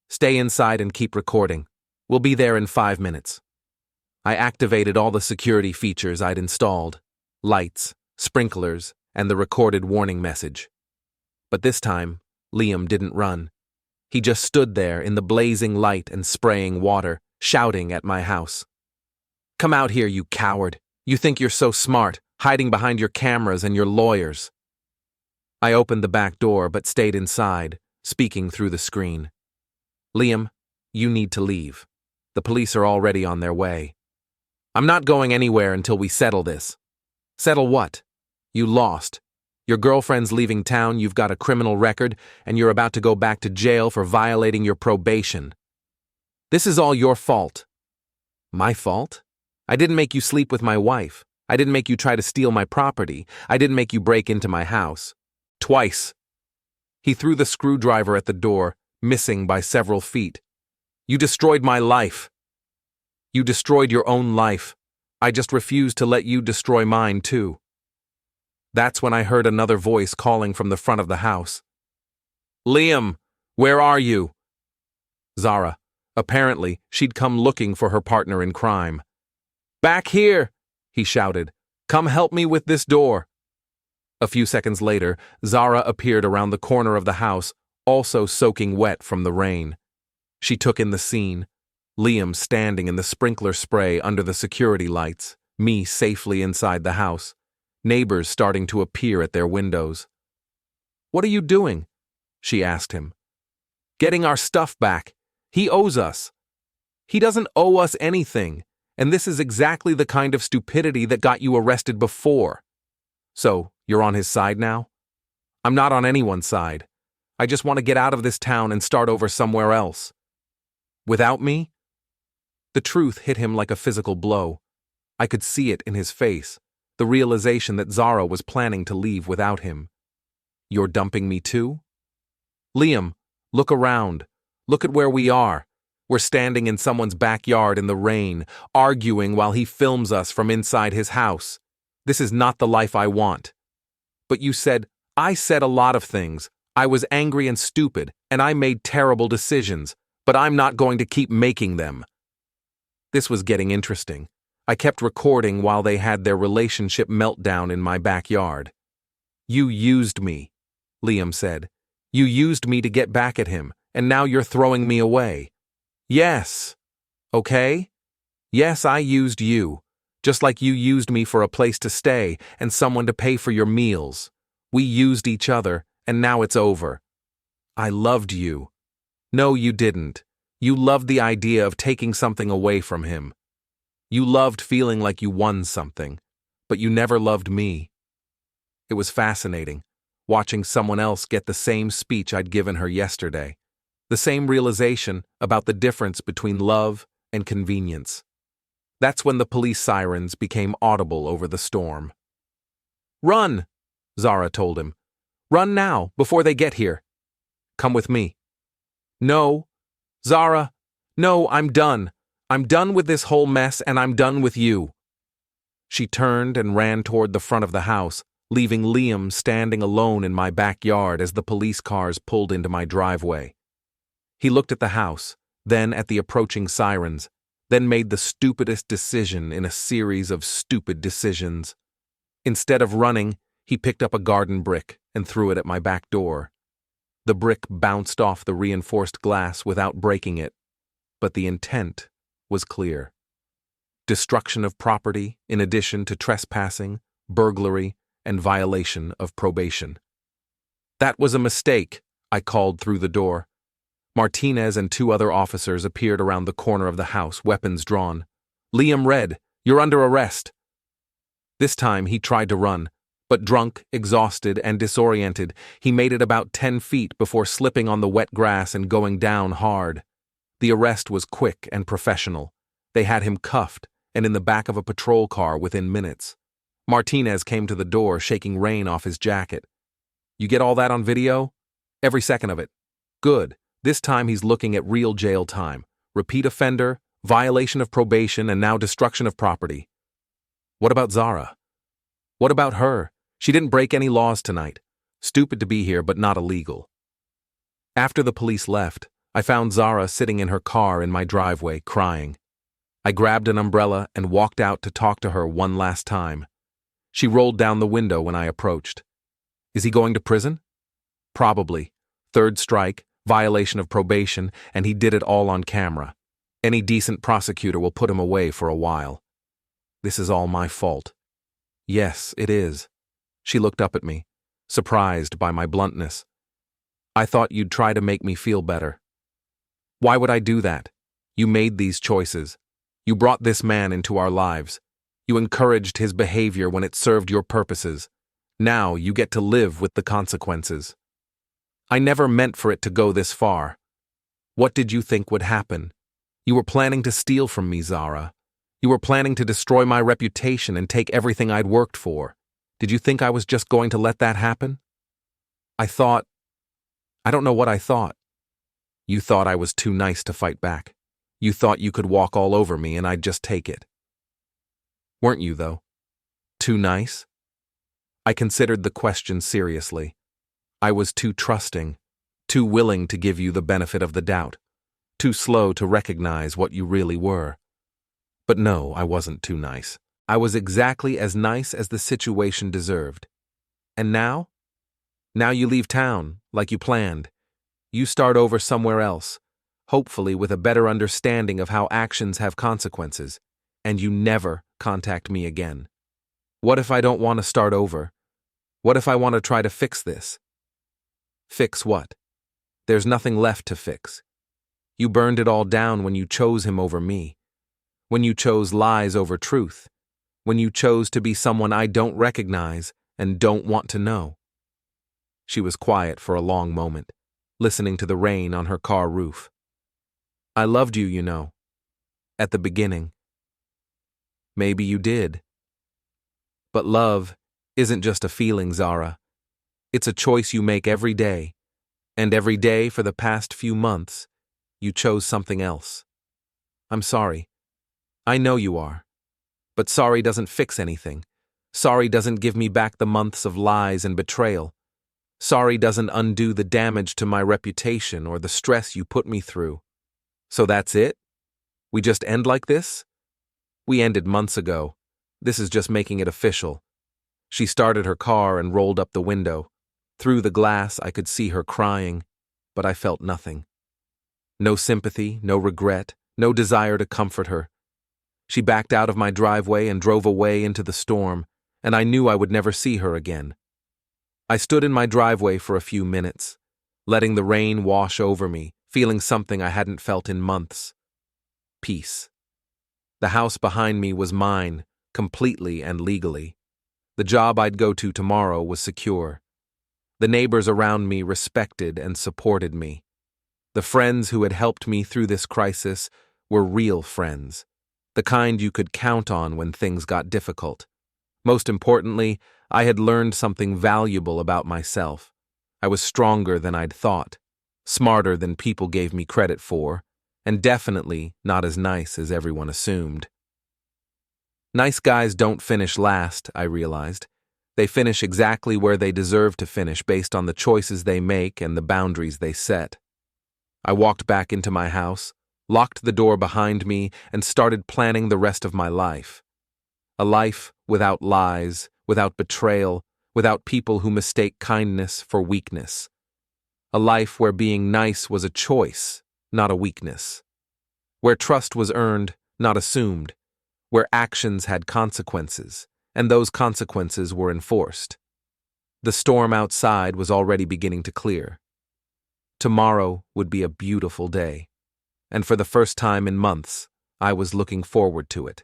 Stay inside and keep recording. We'll be there in 5 minutes. I activated all the security features I'd installed, lights, sprinklers, and the recorded warning message. But this time, Liam didn't run. He just stood there in the blazing light and spraying water, shouting at my house. Come out here, you coward. You think you're so smart, hiding behind your cameras and your lawyers. I opened the back door but stayed inside, speaking through the screen. Liam, You need to leave. The police are already on their way. I'm not going anywhere until we settle this. Settle what? You lost. Your girlfriend's leaving town, you've got a criminal record, and you're about to go back to jail for violating your probation. This is all your fault. My fault? I didn't make you sleep with my wife. I didn't make you try to steal my property. I didn't make you break into my house. Twice. He threw the screwdriver at the door, missing by several feet. You destroyed my life. You destroyed your own life. I just refused to let you destroy mine, too. That's when I heard another voice calling from the front of the house. Liam, where are you? Zara. Apparently, she'd come looking for her partner in crime. Back here, he shouted. Come help me with this door. A few seconds later, Zara appeared around the corner of the house, also soaking wet from the rain. She took in the scene. Liam standing in the sprinkler spray under the security lights, me safely inside the house, neighbors starting to appear at their windows. What are you doing? She asked him. Getting our stuff back. He owes us. He doesn't owe us anything, and this is exactly the kind of stupidity that got you arrested before. So, you're on his side now? I'm not on anyone's side. I just want to get out of this town and start over somewhere else. Without me? The truth hit him like a physical blow. I could see it in his face, the realization that Zara was planning to leave without him. You're dumping me too? Liam, look around. Look at where we are. We're standing in someone's backyard in the rain, arguing while he films us from inside his house. This is not the life I want. But you said, I said a lot of things. I was angry and stupid, and I made terrible decisions, but I'm not going to keep making them. This was getting interesting. I kept recording while they had their relationship meltdown in my backyard. You used me, Liam said. You used me to get back at him, and now you're throwing me away. Yes. Okay? Yes, I used you, just like you used me for a place to stay and someone to pay for your meals. We used each other, and now it's over. I loved you. No, you didn't. You loved the idea of taking something away from him. You loved feeling like you won something, but you never loved me. It was fascinating, watching someone else get the same speech I'd given her yesterday, the same realization about the difference between love and convenience. That's when the police sirens became audible over the storm. Run, Zara told him. Run now, before they get here. Come with me. No, Zara, no, I'm done. I'm done with this whole mess, and I'm done with you. She turned and ran toward the front of the house, leaving Liam standing alone in my backyard as the police cars pulled into my driveway. He looked at the house, then at the approaching sirens, then made the stupidest decision in a series of stupid decisions. Instead of running, he picked up a garden brick and threw it at my back door. The brick bounced off the reinforced glass without breaking it, but the intent was clear. Destruction of property in addition to trespassing, burglary, and violation of probation. That was a mistake, I called through the door. Martinez and 2 other officers appeared around the corner of the house, weapons drawn. Liam read, "You're under arrest." This time he tried to run, but drunk, exhausted, and disoriented, he made it about 10 feet before slipping on the wet grass and going down hard. The arrest was quick and professional. They had him cuffed and in the back of a patrol car within minutes. Martinez came to the door, shaking rain off his jacket. You get all that on video? Every second of it. Good. This time he's looking at real jail time. Repeat offender, violation of probation, and now destruction of property. What about Zara? What about her? She didn't break any laws tonight. Stupid to be here, but not illegal. After the police left, I found Zara sitting in her car in my driveway, crying. I grabbed an umbrella and walked out to talk to her one last time. She rolled down the window when I approached. Is he going to prison? Probably. 3rd strike, violation of probation, and he did it all on camera. Any decent prosecutor will put him away for a while. This is all my fault. Yes, it is. She looked up at me, surprised by my bluntness. I thought you'd try to make me feel better. Why would I do that? You made these choices. You brought this man into our lives. You encouraged his behavior when it served your purposes. Now you get to live with the consequences. I never meant for it to go this far. What did you think would happen? You were planning to steal from me, Zara. You were planning to destroy my reputation and take everything I'd worked for. Did you think I was just going to let that happen? I don't know what I thought. You thought I was too nice to fight back. You thought you could walk all over me and I'd just take it. Weren't you, though? Too nice? I considered the question seriously. I was too trusting, too willing to give you the benefit of the doubt, too slow to recognize what you really were. But no, I wasn't too nice. I was exactly as nice as the situation deserved. And now? Now you leave town, like you planned. You start over somewhere else, hopefully with a better understanding of how actions have consequences, and you never contact me again. What if I don't want to start over? What if I want to try to fix this? Fix what? There's nothing left to fix. You burned it all down when you chose him over me. When you chose lies over truth. When you chose to be someone I don't recognize and don't want to know. She was quiet for a long moment, listening to the rain on her car roof. I loved you, you know. At the beginning. Maybe you did. But love isn't just a feeling, Zara. It's a choice you make every day. And every day for the past few months, you chose something else. I'm sorry. I know you are. But sorry doesn't fix anything. Sorry doesn't give me back the months of lies and betrayal. Sorry doesn't undo the damage to my reputation or the stress you put me through. So that's it? We just end like this? We ended months ago. This is just making it official. She started her car and rolled up the window. Through the glass, I could see her crying, but I felt nothing. No sympathy, no regret, no desire to comfort her. She backed out of my driveway and drove away into the storm, and I knew I would never see her again. I stood in my driveway for a few minutes, letting the rain wash over me, feeling something I hadn't felt in months. Peace. The house behind me was mine, completely and legally. The job I'd go to tomorrow was secure. The neighbors around me respected and supported me. The friends who had helped me through this crisis were real friends, the kind you could count on when things got difficult. Most importantly, I had learned something valuable about myself. I was stronger than I'd thought, smarter than people gave me credit for, and definitely not as nice as everyone assumed. Nice guys don't finish last, I realized. They finish exactly where they deserve to finish based on the choices they make and the boundaries they set. I walked back into my house, locked the door behind me, and started planning the rest of my life. A life without lies, without betrayal, without people who mistake kindness for weakness. A life where being nice was a choice, not a weakness. Where trust was earned, not assumed. Where actions had consequences, and those consequences were enforced. The storm outside was already beginning to clear. Tomorrow would be a beautiful day, and for the first time in months, I was looking forward to it.